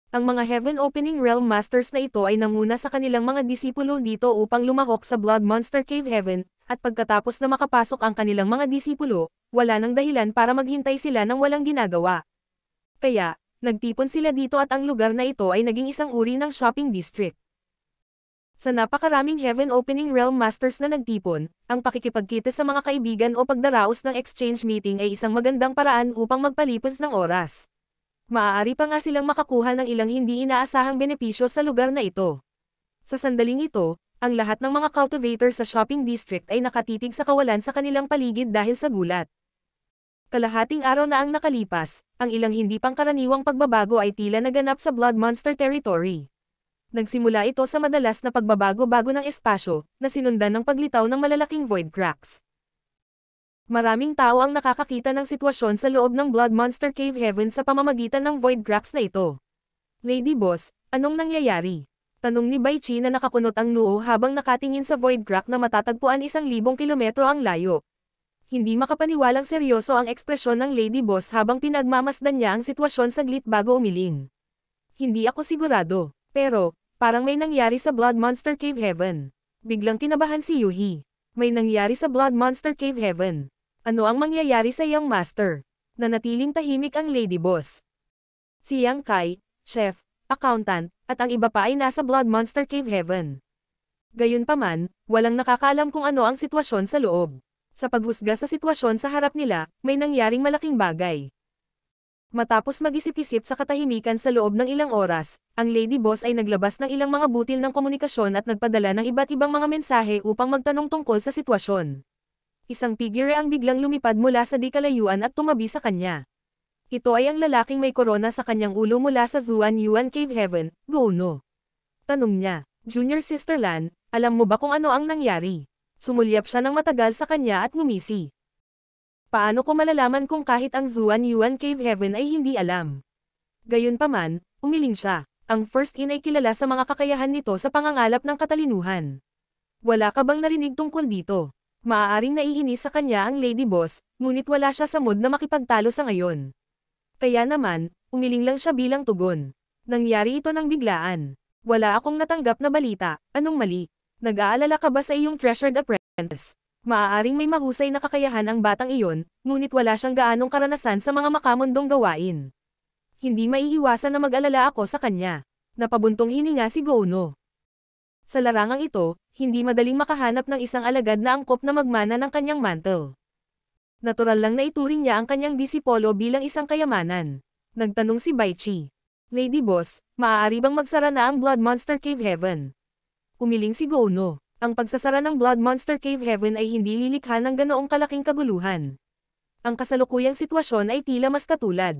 Ang mga Heaven Opening Realm Masters na ito ay nanguna sa kanilang mga disipulo dito upang lumahok sa Blood Monster Cave Heaven, at pagkatapos na makapasok ang kanilang mga disipulo, wala nang dahilan para maghintay sila ng walang ginagawa. Kaya, nagtipon sila dito at ang lugar na ito ay naging isang uri ng shopping district. Sa napakaraming Heaven Opening Realm Masters na nagtipon, ang pakikipagkita sa mga kaibigan o pagdaraos ng exchange meeting ay isang magandang paraan upang magpalipas ng oras. Maaari pa nga silang makakuha ng ilang hindi inaasahang benepisyo sa lugar na ito. Sa sandaling ito, ang lahat ng mga cultivator sa shopping district ay nakatitig sa kawalan sa kanilang paligid dahil sa gulat. Kalahating araw na ang nakalipas, ang ilang hindi pangkaraniwang pagbabago ay tila naganap sa Blood Monster Territory. Nagsimula ito sa madalas na pagbabago-bago ng espasyo, na sinundan ng paglitaw ng malalaking void cracks. Maraming tao ang nakakakita ng sitwasyon sa loob ng Blood Monster Cave Heaven sa pamamagitan ng void cracks na ito. Lady Boss, anong nangyayari? Tanong ni Bai Qi na nakakunot ang noo habang nakatingin sa void crack na matatagpuan 1,000 kilometro ang layo. Hindi makapaniwalang seryoso ang ekspresyon ng Lady Boss habang pinagmamasdan niya ang sitwasyon saglit bago umiling. Hindi ako sigurado, pero, parang may nangyari sa Blood Monster Cave Heaven. Biglang kinabahan si Yuhi. May nangyari sa Blood Monster Cave Heaven. Ano ang mangyayari sa iyong master? Nanatiling tahimik ang Lady Boss. Si Yang Kai, chef, accountant, at ang iba pa ay nasa Blood Monster Cave Heaven. Gayunpaman, walang nakakaalam kung ano ang sitwasyon sa loob. Sa paghusga sa sitwasyon sa harap nila, may nangyaring malaking bagay. Matapos mag-isip-isip sa katahimikan sa loob ng ilang oras, ang Lady Boss ay naglabas ng ilang mga butil ng komunikasyon at nagpadala ng iba't ibang mga mensahe upang magtanong tungkol sa sitwasyon. Isang figure ang biglang lumipad mula sa di kalayuan at tumabi sa kanya. Ito ay ang lalaking may korona sa kanyang ulo mula sa Zuan Yuan Cave Heaven, Gouno. Tanong niya, Junior Sister Lan, alam mo ba kung ano ang nangyari? Sumulyap siya ng matagal sa kanya at ngumisi. Paano ko malalaman kung kahit ang Zuan Yuan Cave Heaven ay hindi alam? Gayunpaman, umiling siya. Ang First In ay kilala sa mga kakayahan nito sa pangangalap ng katalinuhan. Wala ka bang narinig tungkol dito? Maaaring naiinis sa kanya ang Lady Boss, ngunit wala siya sa mood na makipagtalo sa ngayon. Kaya naman, umiling lang siya bilang tugon. Nangyari ito ng biglaan. Wala akong natanggap na balita, anong mali? Nag-aalala ka ba sa iyong treasured apprentice? Maaaring may mahusay na kakayahan ang batang iyon, ngunit wala siyang gaanong karanasan sa mga makamundong gawain. Hindi maiiwasan na mag-alala ako sa kanya. Napabuntong hininga si Gouno. Sa larangang ito, hindi madaling makahanap ng isang alagad na angkop na magmana ng kanyang mantle. Natural lang na ituring niya ang kanyang disipolo bilang isang kayamanan. Nagtanong si Bai Qi. Lady Boss, maaari bang magsara na ang Blood Monster Cave Heaven? Umiling si Gouno. Ang pagsasara ng Blood Monster Cave Heaven ay hindi lilikha ng ganoong kalaking kaguluhan. Ang kasalukuyang sitwasyon ay tila mas katulad.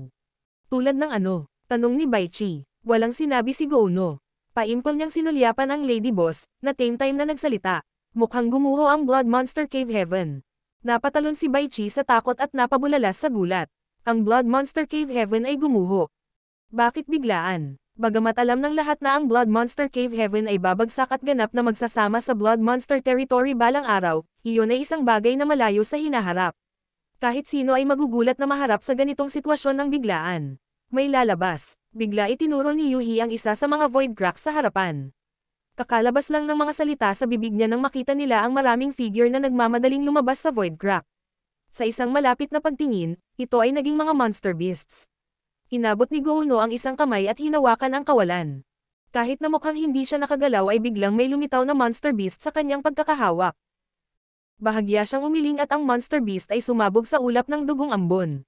Tulad ng ano? Tanong ni Bai Qi. Walang sinabi si Gouno. Paimpol niyang sinulyapan ang Lady Boss, na same time na nagsalita. Mukhang gumuho ang Blood Monster Cave Heaven. Napatalon si Bai Qi sa takot at napabulalas sa gulat. Ang Blood Monster Cave Heaven ay gumuho. Bakit biglaan? Bagamat alam ng lahat na ang Blood Monster Cave Heaven ay babagsak at ganap na magsasama sa Blood Monster Territory balang araw, iyon ay isang bagay na malayo sa hinaharap. Kahit sino ay magugulat na maharap sa ganitong sitwasyon ng biglaan. May lalabas. Bigla itinuro ni Yuhi ang isa sa mga void cracks sa harapan. Kakalabas lang ng mga salita sa bibig niya nang makita nila ang maraming figure na nagmamadaling lumabas sa void crack. Sa isang malapit na pagtingin, ito ay naging mga monster beasts. Inabot ni Gouno ang isang kamay at hinawakan ang kawalan. Kahit na mukhang hindi siya nakagalaw ay biglang may lumitaw na monster beast sa kanyang pagkakahawak. Bahagya siyang umiling at ang monster beast ay sumabog sa ulap ng dugong ambon.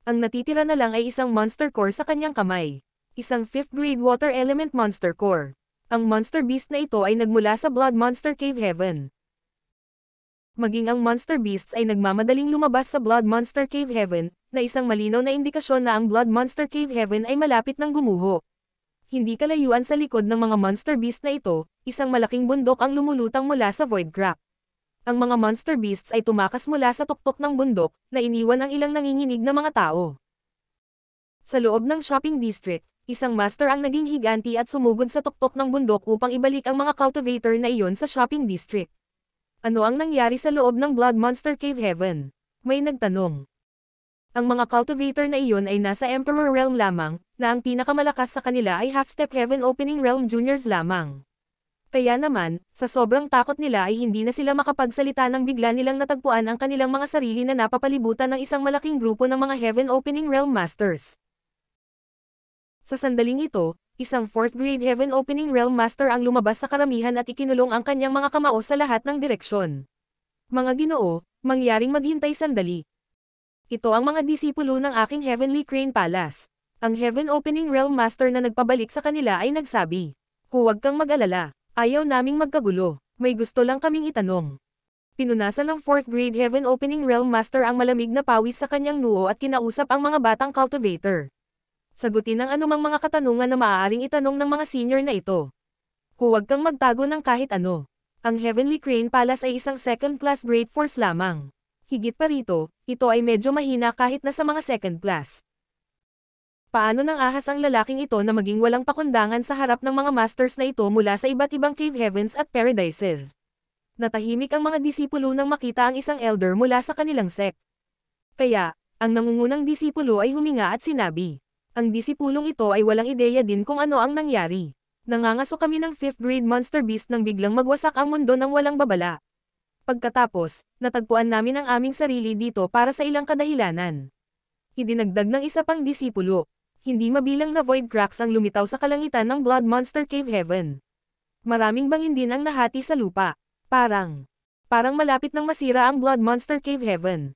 Ang natitira na lang ay isang monster core sa kanyang kamay. Isang 5th grade water element monster core. Ang monster beast na ito ay nagmula sa Blood Monster Cave Heaven. Maging ang monster beasts ay nagmamadaling lumabas sa Blood Monster Cave Heaven, na isang malinaw na indikasyon na ang Blood Monster Cave Heaven ay malapit ng gumuho. Hindi kalayuan sa likod ng mga monster beast na ito, isang malaking bundok ang lumulutang mula sa void crack. Ang mga monster beasts ay tumakas mula sa tuktok ng bundok, na iniwan ang ilang nanginginig na mga tao. Sa loob ng shopping district, isang master ang naging higanti at sumugod sa tuktok ng bundok upang ibalik ang mga cultivator na iyon sa shopping district. Ano ang nangyari sa loob ng Blood Monster Cave Heaven? May nagtanong. Ang mga cultivator na iyon ay nasa Emperor Realm lamang, na ang pinakamalakas sa kanila ay Half-Step Heaven Opening Realm Juniors lamang. Kaya naman, sa sobrang takot nila ay hindi na sila makapagsalita nang bigla nilang natagpuan ang kanilang mga sarili na napapalibutan ng isang malaking grupo ng mga Heaven Opening Realm Masters. Sa sandaling ito, isang 4th grade Heaven Opening Realm Master ang lumabas sa karamihan at ikinulong ang kanyang mga kamao sa lahat ng direksyon. Mga Ginoo, mangyaring maghintay sandali. Ito ang mga disipulo ng aking Heavenly Crane Palace. Ang Heaven Opening Realm Master na nagpabalik sa kanila ay nagsabi, "Huwag kang mag-alala. Ayaw naming magkagulo, may gusto lang kaming itanong." Pinunasan ng 4th grade Heaven Opening Realm Master ang malamig na pawis sa kanyang noo at kinausap ang mga batang cultivator. Sagutin ang anumang mga katanungan na maaaring itanong ng mga senior na ito. Huwag kang magtago ng kahit ano. Ang Heavenly Crane Palace ay isang second-class great force lamang. Higit pa rito, ito ay medyo mahina kahit na sa mga second class. Paano nang ahas ang lalaking ito na maging walang pakundangan sa harap ng mga masters na ito mula sa iba't ibang cave heavens at paradises? Natahimik ang mga disipulo nang makita ang isang elder mula sa kanilang sect. Kaya, ang nangungunang disipulo ay huminga at sinabi, "Ang disipulong ito ay walang ideya din kung ano ang nangyari. Nangangaso kami ng 5th grade monster beast nang biglang magwasak ang mundo ng walang babala. Pagkatapos, natagpuan namin ang aming sarili dito para sa ilang kadahilanan." Idinagdag ng isa pang disipulo, "Hindi mabilang na void cracks ang lumitaw sa kalangitan ng Blood Monster Cave Heaven. Maraming bangin din ang nahati sa lupa. Parang malapit nang masira ang Blood Monster Cave Heaven."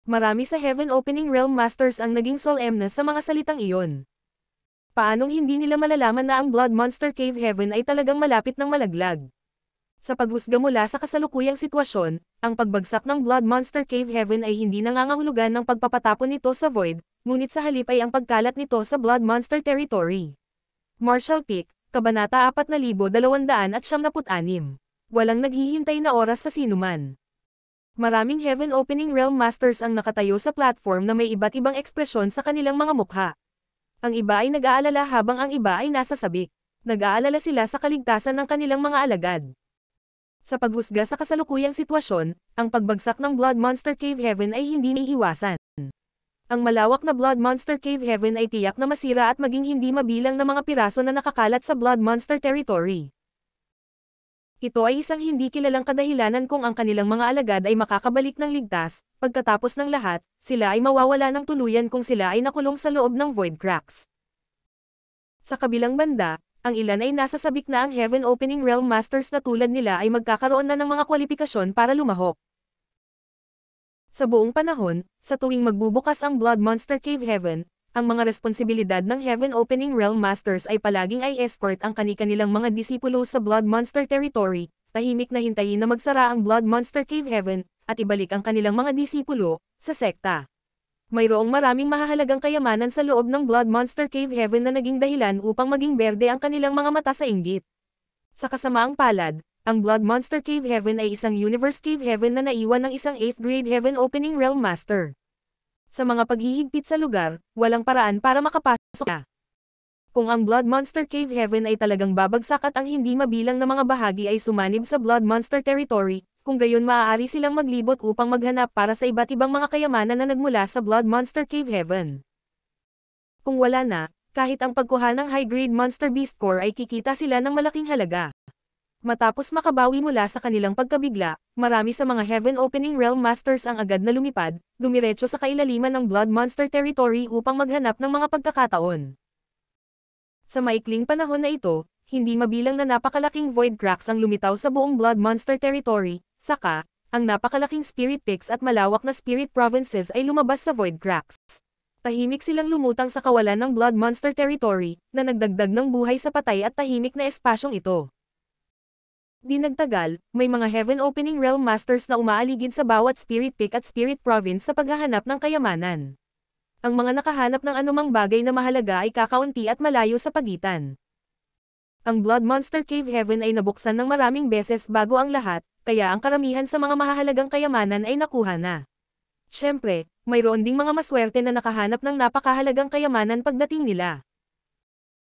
Marami sa Heaven Opening Realm Masters ang naging solemn sa mga salitang iyon. Paanong hindi nila malalaman na ang Blood Monster Cave Heaven ay talagang malapit ng malaglag? Sa paghusga mula sa kasalukuyang sitwasyon, ang pagbagsak ng Blood Monster Cave Heaven ay hindi nangangahulugan ng pagpapatapon nito sa void, ngunit sa halip ay ang pagkalat nito sa Blood Monster Territory. Marshall Peak, Kabanata 4276. Walang naghihintay na oras sa sinuman. Maraming Heaven Opening Realm Masters ang nakatayo sa platform na may iba't ibang ekspresyon sa kanilang mga mukha. Ang iba ay nag-aalala habang ang iba ay nasa sabik. Nag-aalala sila sa kaligtasan ng kanilang mga alagad. Sa paghusga sa kasalukuyang sitwasyon, ang pagbagsak ng Blood Monster Cave Heaven ay hindi naiiwasan. Ang malawak na Blood Monster Cave Heaven ay tiyak na masira at maging hindi mabilang na mga piraso na nakakalat sa Blood Monster Territory. Ito ay isang hindi kilalang kadahilanan kung ang kanilang mga alagad ay makakabalik ng ligtas. Pagkatapos ng lahat, sila ay mawawala ng tuluyan kung sila ay nakulong sa loob ng void cracks. Sa kabilang banda, ang ilan ay nasasabik na ang Heaven Opening Realm Masters na tulad nila ay magkakaroon na ng mga kwalifikasyon para lumahok. Sa buong panahon, sa tuwing magbubukas ang Blood Monster Cave Heaven, ang mga responsibilidad ng Heaven Opening Realm Masters ay palaging ay escort ang kani-kanilang mga disipulo sa Blood Monster Territory, tahimik na hintayin na magsara ang Blood Monster Cave Heaven, at ibalik ang kanilang mga disipulo sa sekta. Mayroong maraming mahahalagang kayamanan sa loob ng Blood Monster Cave Heaven na naging dahilan upang maging berde ang kanilang mga mata sa inggit. Sa kasamaang palad, ang Blood Monster Cave Heaven ay isang Universe Cave Heaven na naiwan ng isang 8th grade Heaven Opening Realm Master. Sa mga paghihigpit sa lugar, walang paraan para makapasok na. Kung ang Blood Monster Cave Heaven ay talagang babagsak at ang hindi mabilang na mga bahagi ay sumanib sa Blood Monster Territory, kung gayon maaari silang maglibot upang maghanap para sa iba't ibang mga kayamanan na nagmula sa Blood Monster Cave Heaven. Kung wala na, kahit ang pagkuha ng high-grade Monster Beast Core ay kikita sila ng malaking halaga. Matapos makabawi mula sa kanilang pagkabigla, marami sa mga Heaven Opening Realm Masters ang agad na lumipad, dumiretso sa kailaliman ng Blood Monster Territory upang maghanap ng mga pagkakataon. Sa maikling panahon na ito, hindi mabilang na napakalaking void cracks ang lumitaw sa buong Blood Monster Territory, saka, ang napakalaking spirit peaks at malawak na spirit provinces ay lumabas sa void cracks. Tahimik silang lumutang sa kawalan ng Blood Monster Territory, na nagdagdag ng buhay sa patay at tahimik na espasyong ito. Di nagtagal, may mga Heaven Opening Realm Masters na umaaligid sa bawat spirit peak at spirit province sa paghahanap ng kayamanan. Ang mga nakahanap ng anumang bagay na mahalaga ay kakaunti at malayo sa pagitan. Ang Blood Monster Cave Heaven ay nabuksan ng maraming beses bago ang lahat, kaya ang karamihan sa mga mahahalagang kayamanan ay nakuha na. Siyempre, mayroon ding mga maswerte na nakahanap ng napakahalagang kayamanan pagdating nila.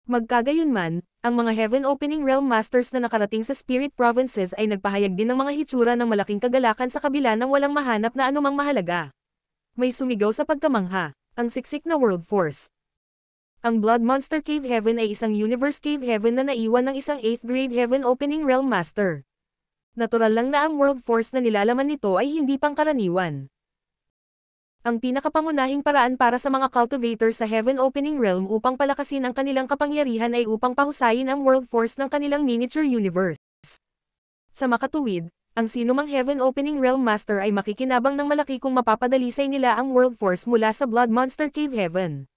Magkagayunman, ang mga Heaven Opening Realm Masters na nakarating sa Spirit Provinces ay nagpahayag din ng mga hitsura ng malaking kagalakan sa kabila ng walang mahanap na anumang mahalaga. May sumigaw sa pagkamangha, ang siksik na World Force. Ang Blood Monster Cave Heaven ay isang Universe Cave Heaven na naiwan ng isang 8th grade Heaven Opening Realm Master. Natural lang na ang World Force na nilalaman nito ay hindi pangkaraniwan. Ang pinakapangunahing paraan para sa mga cultivator sa Heaven Opening Realm upang palakasin ang kanilang kapangyarihan ay upang pahusayin ang World Force ng kanilang miniature universe. Sa makatuwid, ang sinumang Heaven Opening Realm Master ay makikinabang ng malaki kung mapapadalisay nila ang World Force mula sa Blood Monster Cave Heaven.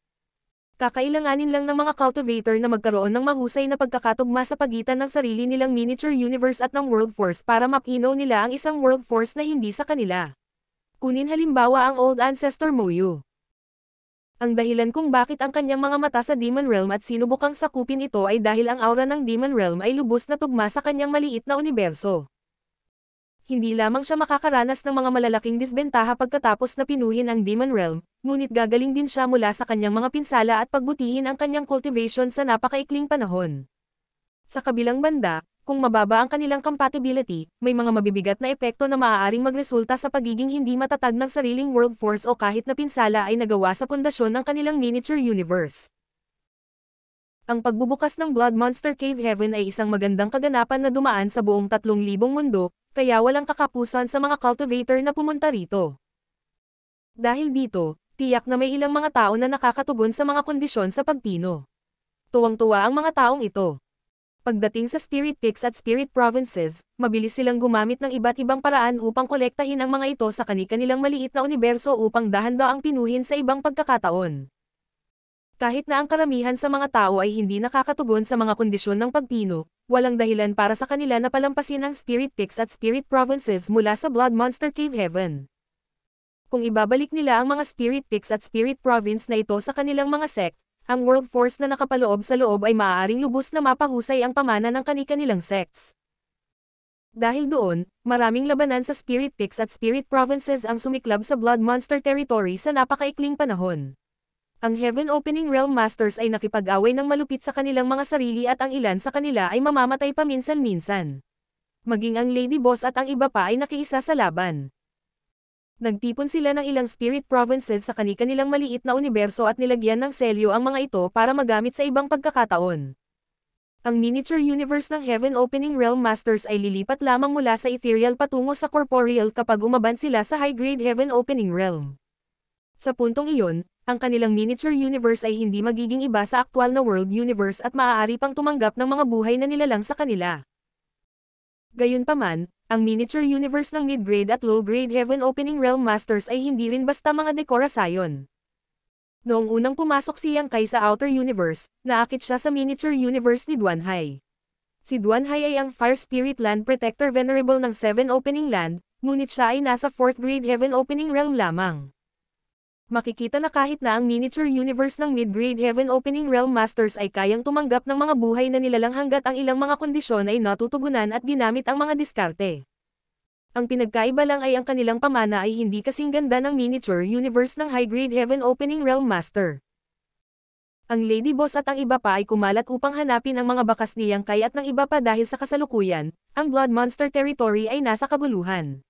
Kakailanganin lang ng mga cultivator na magkaroon ng mahusay na pagkakatugma sa pagitan ng sarili nilang miniature universe at ng World Force para mapinaw nila ang isang World Force na hindi sa kanila. Kunin halimbawa ang Old Ancestor Moyu. Ang dahilan kung bakit ang kanyang mga mata sa Demon Realm at sinubukang sakupin ito ay dahil ang aura ng Demon Realm ay lubos na tugma sa kanyang maliit na universo. Hindi lamang siya makakaranas ng mga malalaking disbentaha pagkatapos na pinuhin ang Demon Realm, ngunit gagaling din siya mula sa kanyang mga pinsala at pagbutihin ang kanyang cultivation sa napakaikling panahon. Sa kabilang banda, kung mababa ang kanilang compatibility, may mga mabibigat na epekto na maaaring magresulta sa pagiging hindi matatag ng sariling World Force o kahit na pinsala ay nagawa sa pundasyon ng kanilang miniature universe. Ang pagbubukas ng Blood Monster Cave Heaven ay isang magandang kaganapan na dumaan sa buong 3,000 mundo, kaya walang kakapusan sa mga cultivator na pumunta rito. Dahil dito, tiyak na may ilang mga tao na nakakatugon sa mga kondisyon sa pagpino. Tuwang-tuwa ang mga taong ito. Pagdating sa Spirit Peaks at Spirit Provinces, mabilis silang gumamit ng iba't ibang paraan upang kolektahin ang mga ito sa kani-kanilang maliit na universo upang dahan-daang pinuhin sa ibang pagkakataon. Kahit na ang karamihan sa mga tao ay hindi nakakatugon sa mga kondisyon ng pagpino, walang dahilan para sa kanila na palampasin ang Spirit Peaks at Spirit Provinces mula sa Blood Monster Cave Heaven. Kung ibabalik nila ang mga Spirit Peaks at Spirit Province na ito sa kanilang mga sect, ang World Force na nakapaloob sa loob ay maaaring lubos na mapahusay ang pamana ng kani-kanilang sects. Dahil doon, maraming labanan sa Spirit Peaks at Spirit Provinces ang sumiklab sa Blood Monster Territory sa napakaikling panahon. Ang Heaven Opening Realm Masters ay nakipag-away ng malupit sa kanilang mga sarili at ang ilan sa kanila ay mamamatay paminsan-minsan. Maging ang Lady Boss at ang iba pa ay nakiisa sa laban. Nagtipon sila ng ilang Spirit Provinces sa kani-kanilang maliit na universo at nilagyan ng selyo ang mga ito para magamit sa ibang pagkakataon. Ang miniature universe ng Heaven Opening Realm Masters ay lilipat lamang mula sa ethereal patungo sa corporeal kapag umaban sila sa high-grade Heaven Opening Realm. Sa puntong iyon, ang kanilang miniature universe ay hindi magiging iba sa aktwal na world universe at maaari pang tumanggap ng mga buhay na nilalang sa kanila. Gayunpaman, ang miniature universe ng mid-grade at low-grade Heaven Opening Realm Masters ay hindi rin basta mga dekorasyon. Noong unang pumasok si Yang Kai sa Outer Universe, naakit siya sa miniature universe ni Duanhai. Si Duanhai ay ang Fire Spirit Land Protector Venerable ng 7 Opening Land, ngunit siya ay nasa 4th grade Heaven Opening Realm lamang. Makikita na kahit na ang miniature universe ng mid-grade Heaven Opening Realm Masters ay kayang tumanggap ng mga buhay na nilalang hanggat ang ilang mga kondisyon ay natutugunan at ginamit ang mga diskarte. Ang pinagkaiba lang ay ang kanilang pamana ay hindi kasing ganda ng miniature universe ng high-grade Heaven Opening Realm Master. Ang Lady Boss at ang iba pa ay kumalat upang hanapin ang mga bakas ni Yang Kai at ng iba pa dahil sa kasalukuyan, ang Blood Monster Territory ay nasa kaguluhan.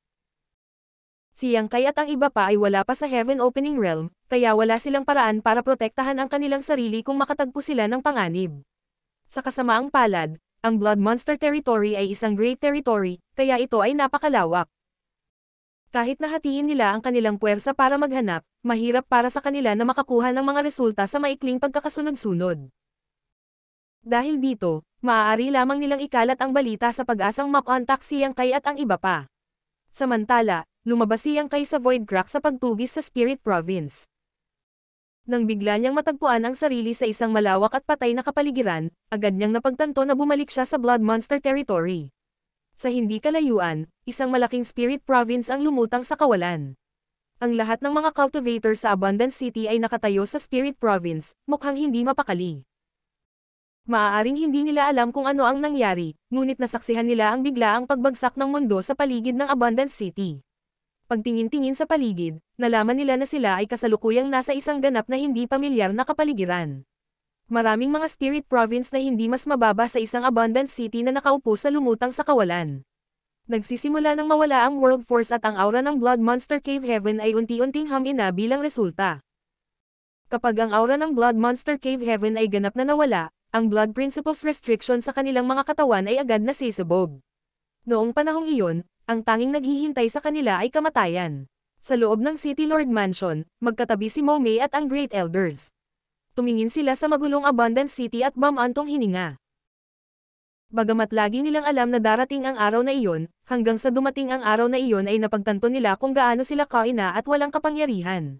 Si Yang Kai at ang iba pa ay wala pa sa Heaven Opening Realm, kaya wala silang paraan para protektahan ang kanilang sarili kung makatagpo sila ng panganib. Sa kasamaang palad, ang Blood Monster Territory ay isang great territory, kaya ito ay napakalawak. Kahit nahatiin nila ang kanilang puwersa para maghanap, mahirap para sa kanila na makakuha ng mga resulta sa maikling pagkakasunod-sunod. Dahil dito, maaari lamang nilang ikalat ang balita sa pag-asang makontak si Yang Kai at ang iba pa. Samantala, lumabas si Yang Kai sa Void Crack sa pagtugis sa Spirit Province. Nang bigla niyang matagpuan ang sarili sa isang malawak at patay na kapaligiran, agad niyang napagtanto na bumalik siya sa Blood Monster Territory. Sa hindi kalayuan, isang malaking Spirit Province ang lumutang sa kawalan. Ang lahat ng mga cultivator sa Abundance City ay nakatayo sa Spirit Province, mukhang hindi mapakali. Maaaring hindi nila alam kung ano ang nangyari, ngunit nasaksihan nila ang biglaang pagbagsak ng mundo sa paligid ng Abundance City. Pagtingin-tingin sa paligid, nalaman nila na sila ay kasalukuyang nasa isang ganap na hindi pamilyar na kapaligiran. Maraming mga Spirit Province na hindi mas mababa sa isang Abundance City na nakaupo sa lumutang sa kawalan. Nagsisimula nang mawala ang World Force at ang aura ng Blood Monster Cave Heaven ay unti-unting hangina bilang resulta. Kapag ang aura ng Blood Monster Cave Heaven ay ganap na nawala, ang Blood Principles restriction sa kanilang mga katawan ay agad na sisabog. Noong panahong iyon, ang tanging naghihintay sa kanila ay kamatayan. Sa loob ng City Lord Mansion, magkatabi si Momei at ang Great Elders. Tumingin sila sa magulong Abundant City at bumantong hininga. Bagamat lagi nilang alam na darating ang araw na iyon, hanggang sa dumating ang araw na iyon ay napagtanto nila kung gaano sila kaina at walang kapangyarihan.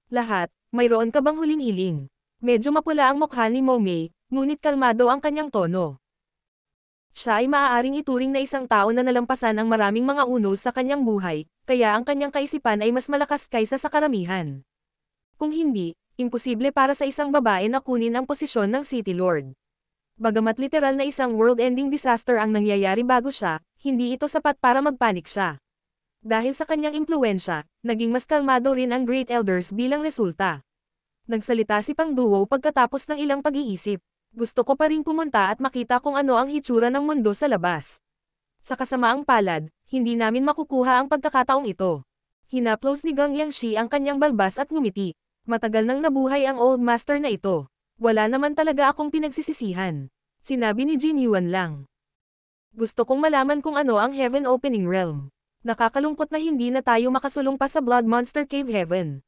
Lahat, mayroon ka bang huling hiling? Medyo mapula ang mukha ni Momei, ngunit kalmado ang kanyang tono. Siya ay maaaring ituring na isang tao na nalampasan ang maraming mga unos sa kanyang buhay, kaya ang kanyang kaisipan ay mas malakas kaysa sa karamihan. Kung hindi, imposible para sa isang babae na kunin ang posisyon ng City Lord. Bagamat literal na isang world-ending disaster ang nangyayari bago siya, hindi ito sapat para magpanik siya. Dahil sa kanyang impluwensya, naging mas kalmado rin ang Great Elders bilang resulta. Nagsalita si Pang Duo pagkatapos ng ilang pag-iisip. Gusto ko pa ring pumunta at makita kung ano ang hitsura ng mundo sa labas. Sa kasamaang palad, hindi namin makukuha ang pagkakataong ito. Hinaplos ni Gang Yangshi ang kanyang balbas at ngumiti. Matagal nang nabuhay ang Old Master na ito. Wala naman talaga akong pinagsisisihan. Sinabi ni Jin Yuan lang. Gusto kong malaman kung ano ang Heaven Opening Realm. Nakakalungkot na hindi na tayo makasulong pa sa Blood Monster Cave Heaven.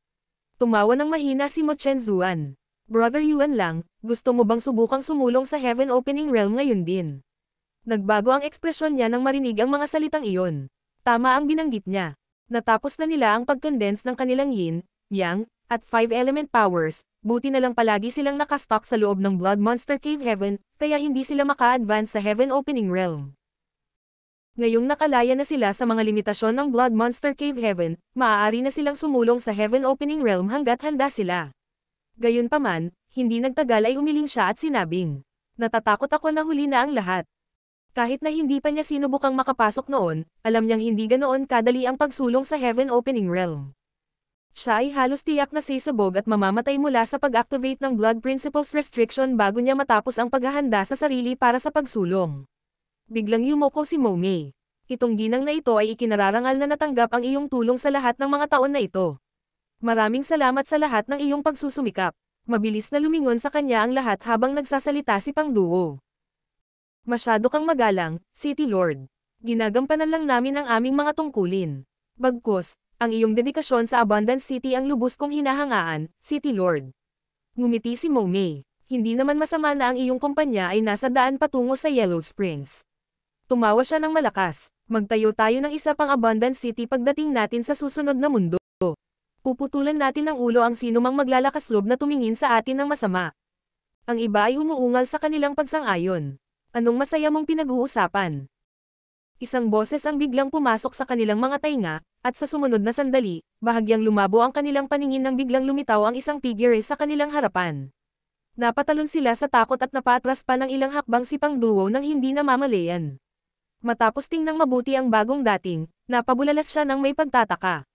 Tumawa ng mahina si Mo Chen Zuan. Brother Yuan lang, gusto mo bang subukang sumulong sa Heaven Opening Realm ngayon din? Nagbago ang ekspresyon niya nang marinig ang mga salitang iyon. Tama ang binanggit niya. Natapos na nila ang pag-condense ng kanilang yin, yang, at 5-element powers, buti na lang palagi silang nakastock sa loob ng Blood Monster Cave Heaven, kaya hindi sila maka-advance sa Heaven Opening Realm. Ngayong nakalaya na sila sa mga limitasyon ng Blood Monster Cave Heaven, maaari na silang sumulong sa Heaven Opening Realm hanggat handa sila. Gayunpaman, hindi nagtagal ay umiling siya at sinabing, natatakot ako na huli na ang lahat. Kahit na hindi pa niya sinubukang makapasok noon, alam niyang hindi ganoon kadali ang pagsulong sa Heaven Opening Realm. Siya ay halos tiyak na sisabog at mamamatay mula sa pag-activate ng Blood Principles Restriction bago niya matapos ang paghahanda sa sarili para sa pagsulong. Biglang yumoko si Momei. Itong ginang na ito ay ikinararangal na natanggap ang iyong tulong sa lahat ng mga taon na ito. Maraming salamat sa lahat ng iyong pagsusumikap. Mabilis na lumingon sa kanya ang lahat habang nagsasalita si Pang Duo. Masyado kang magalang, City Lord. Ginagampanan lang namin ang aming mga tungkulin. Bagkus, ang iyong dedikasyon sa Abundant City ang lubos kong hinahangaan, City Lord. Ngumiti si Momei. Hindi naman masama na ang iyong kumpanya ay nasa daan patungo sa Yellow Springs. Tumawa siya ng malakas. Magtayo tayo ng isa pang Abundant City pagdating natin sa susunod na mundo. Puputulan natin ng ulo ang sinumang maglalakasloob na tumingin sa atin ng masama. Ang iba ay umuungal sa kanilang pagsang-ayon. Anong masaya mong pinag-uusapan? Isang boses ang biglang pumasok sa kanilang mga tainga, at sa sumunod na sandali, bahagyang lumabo ang kanilang paningin nang biglang lumitaw ang isang figure sa kanilang harapan. Napatalon sila sa takot at napaatras pa ng ilang hakbang si Pang Duo nang hindi namamalayan. Matapos tingnang mabuti ang bagong dating, napabulalas siya ng may pagtataka.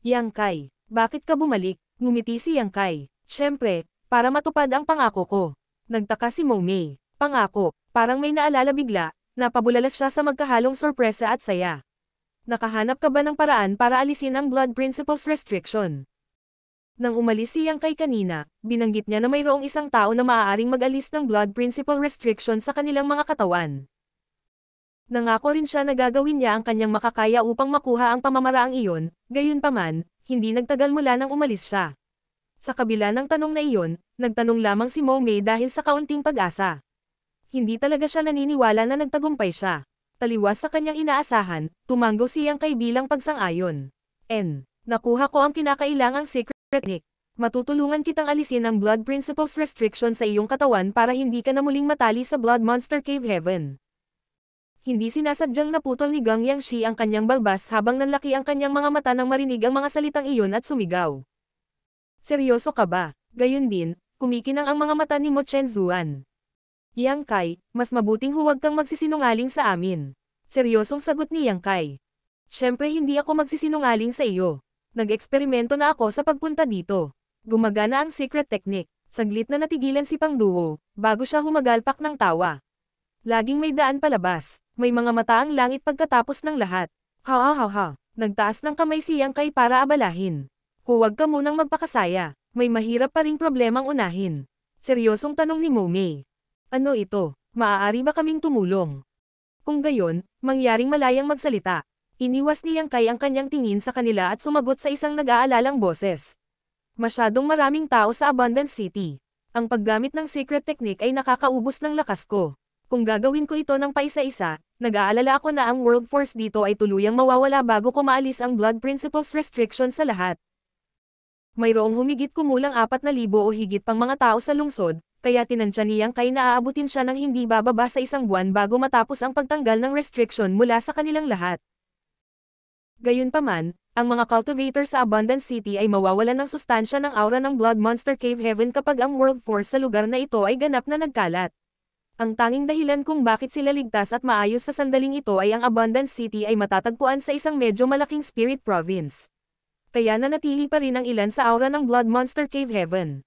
Yang Kai. Bakit ka bumalik? Ngumiti si Yang Kai. Siyempre, para matupad ang pangako ko. Nagtaka si Momei. Pangako, parang may naalala bigla, napabulalas siya sa magkahalong sorpresa at saya. Nakahanap ka ba ng paraan para alisin ang Blood Principles Restriction? Nang umalis si Yang Kai kanina, binanggit niya na mayroong isang tao na maaaring mag-alis ng Blood Principle Restriction sa kanilang mga katawan. Nangako rin siya na gagawin niya ang kanyang makakaya upang makuha ang pamamaraang iyon, gayunpaman, hindi nagtagal mula nang umalis siya. Sa kabila ng tanong na iyon, nagtanong lamang si Momei dahil sa kaunting pag-asa. Hindi talaga siya naniniwala na nagtagumpay siya. Taliwas sa kanyang inaasahan, tumanggo si Yang Kai bilang pagsang-ayon. Nakuha ko ang kinakailangang secret technique. Matutulungan kitang alisin ang Blood Principles Restriction sa iyong katawan para hindi ka na muling matali sa Blood Monster Cave Heaven. Hindi sinasadyang naputol ni Gang Yangshi ang kanyang balbas habang nanlaki ang kanyang mga mata nang marinig ang mga salitang iyon at sumigaw. Seryoso ka ba? Gayon din, kumikinang ang mga mata ni Mo Chen Zuan. Yang Kai, mas mabuting huwag kang magsisinungaling sa amin. Seryosong sagot ni Yang Kai. Siyempre hindi ako magsisinungaling sa iyo. Nag-eksperimento na ako sa pagpunta dito. Gumagana ang secret technique. Saglit na natigilan si Pang Duo, bago siya humagalpak ng tawa. Laging may daan palabas. May mga mata ang langit pagkatapos ng lahat. Ha. Nagtaas ng kamay si Yang Kai para abalahin. Huwag ka munang magpakasaya. May mahirap pa ring problemang unahin. Seryosong tanong ni Momei. Ano ito? Maaari ba kaming tumulong? Kung gayon, mangyaring malayang magsalita. Iniwas ni Yang Kai ang kanyang tingin sa kanila at sumagot sa isang nag-aalalang boses. Masyadong maraming tao sa Abundant City. Ang paggamit ng secret technique ay nakakaubos ng lakas ko. Kung gagawin ko ito ng paisa-isa, nag-aalala ako na ang world force dito ay tuluyang mawawala bago ko maalis ang Blood Principles restriction sa lahat. Mayroong humigit kumulang 4,000 o higit pang mga tao sa lungsod, kaya tinansya niyang kay naaabutin siya ng hindi bababa sa isang buwan bago matapos ang pagtanggal ng restriction mula sa kanilang lahat. Gayunpaman, ang mga cultivator sa Abundant City ay mawawalan ng sustansya ng aura ng Blood Monster Cave Heaven kapag ang world force sa lugar na ito ay ganap na nagkalat. Ang tanging dahilan kung bakit sila ligtas at maayos sa sandaling ito ay ang Abundant City ay matatagpuan sa isang medyo malaking spirit province. Kaya nanatili pa rin ang ilan sa aura ng Blood Monster Cave Heaven.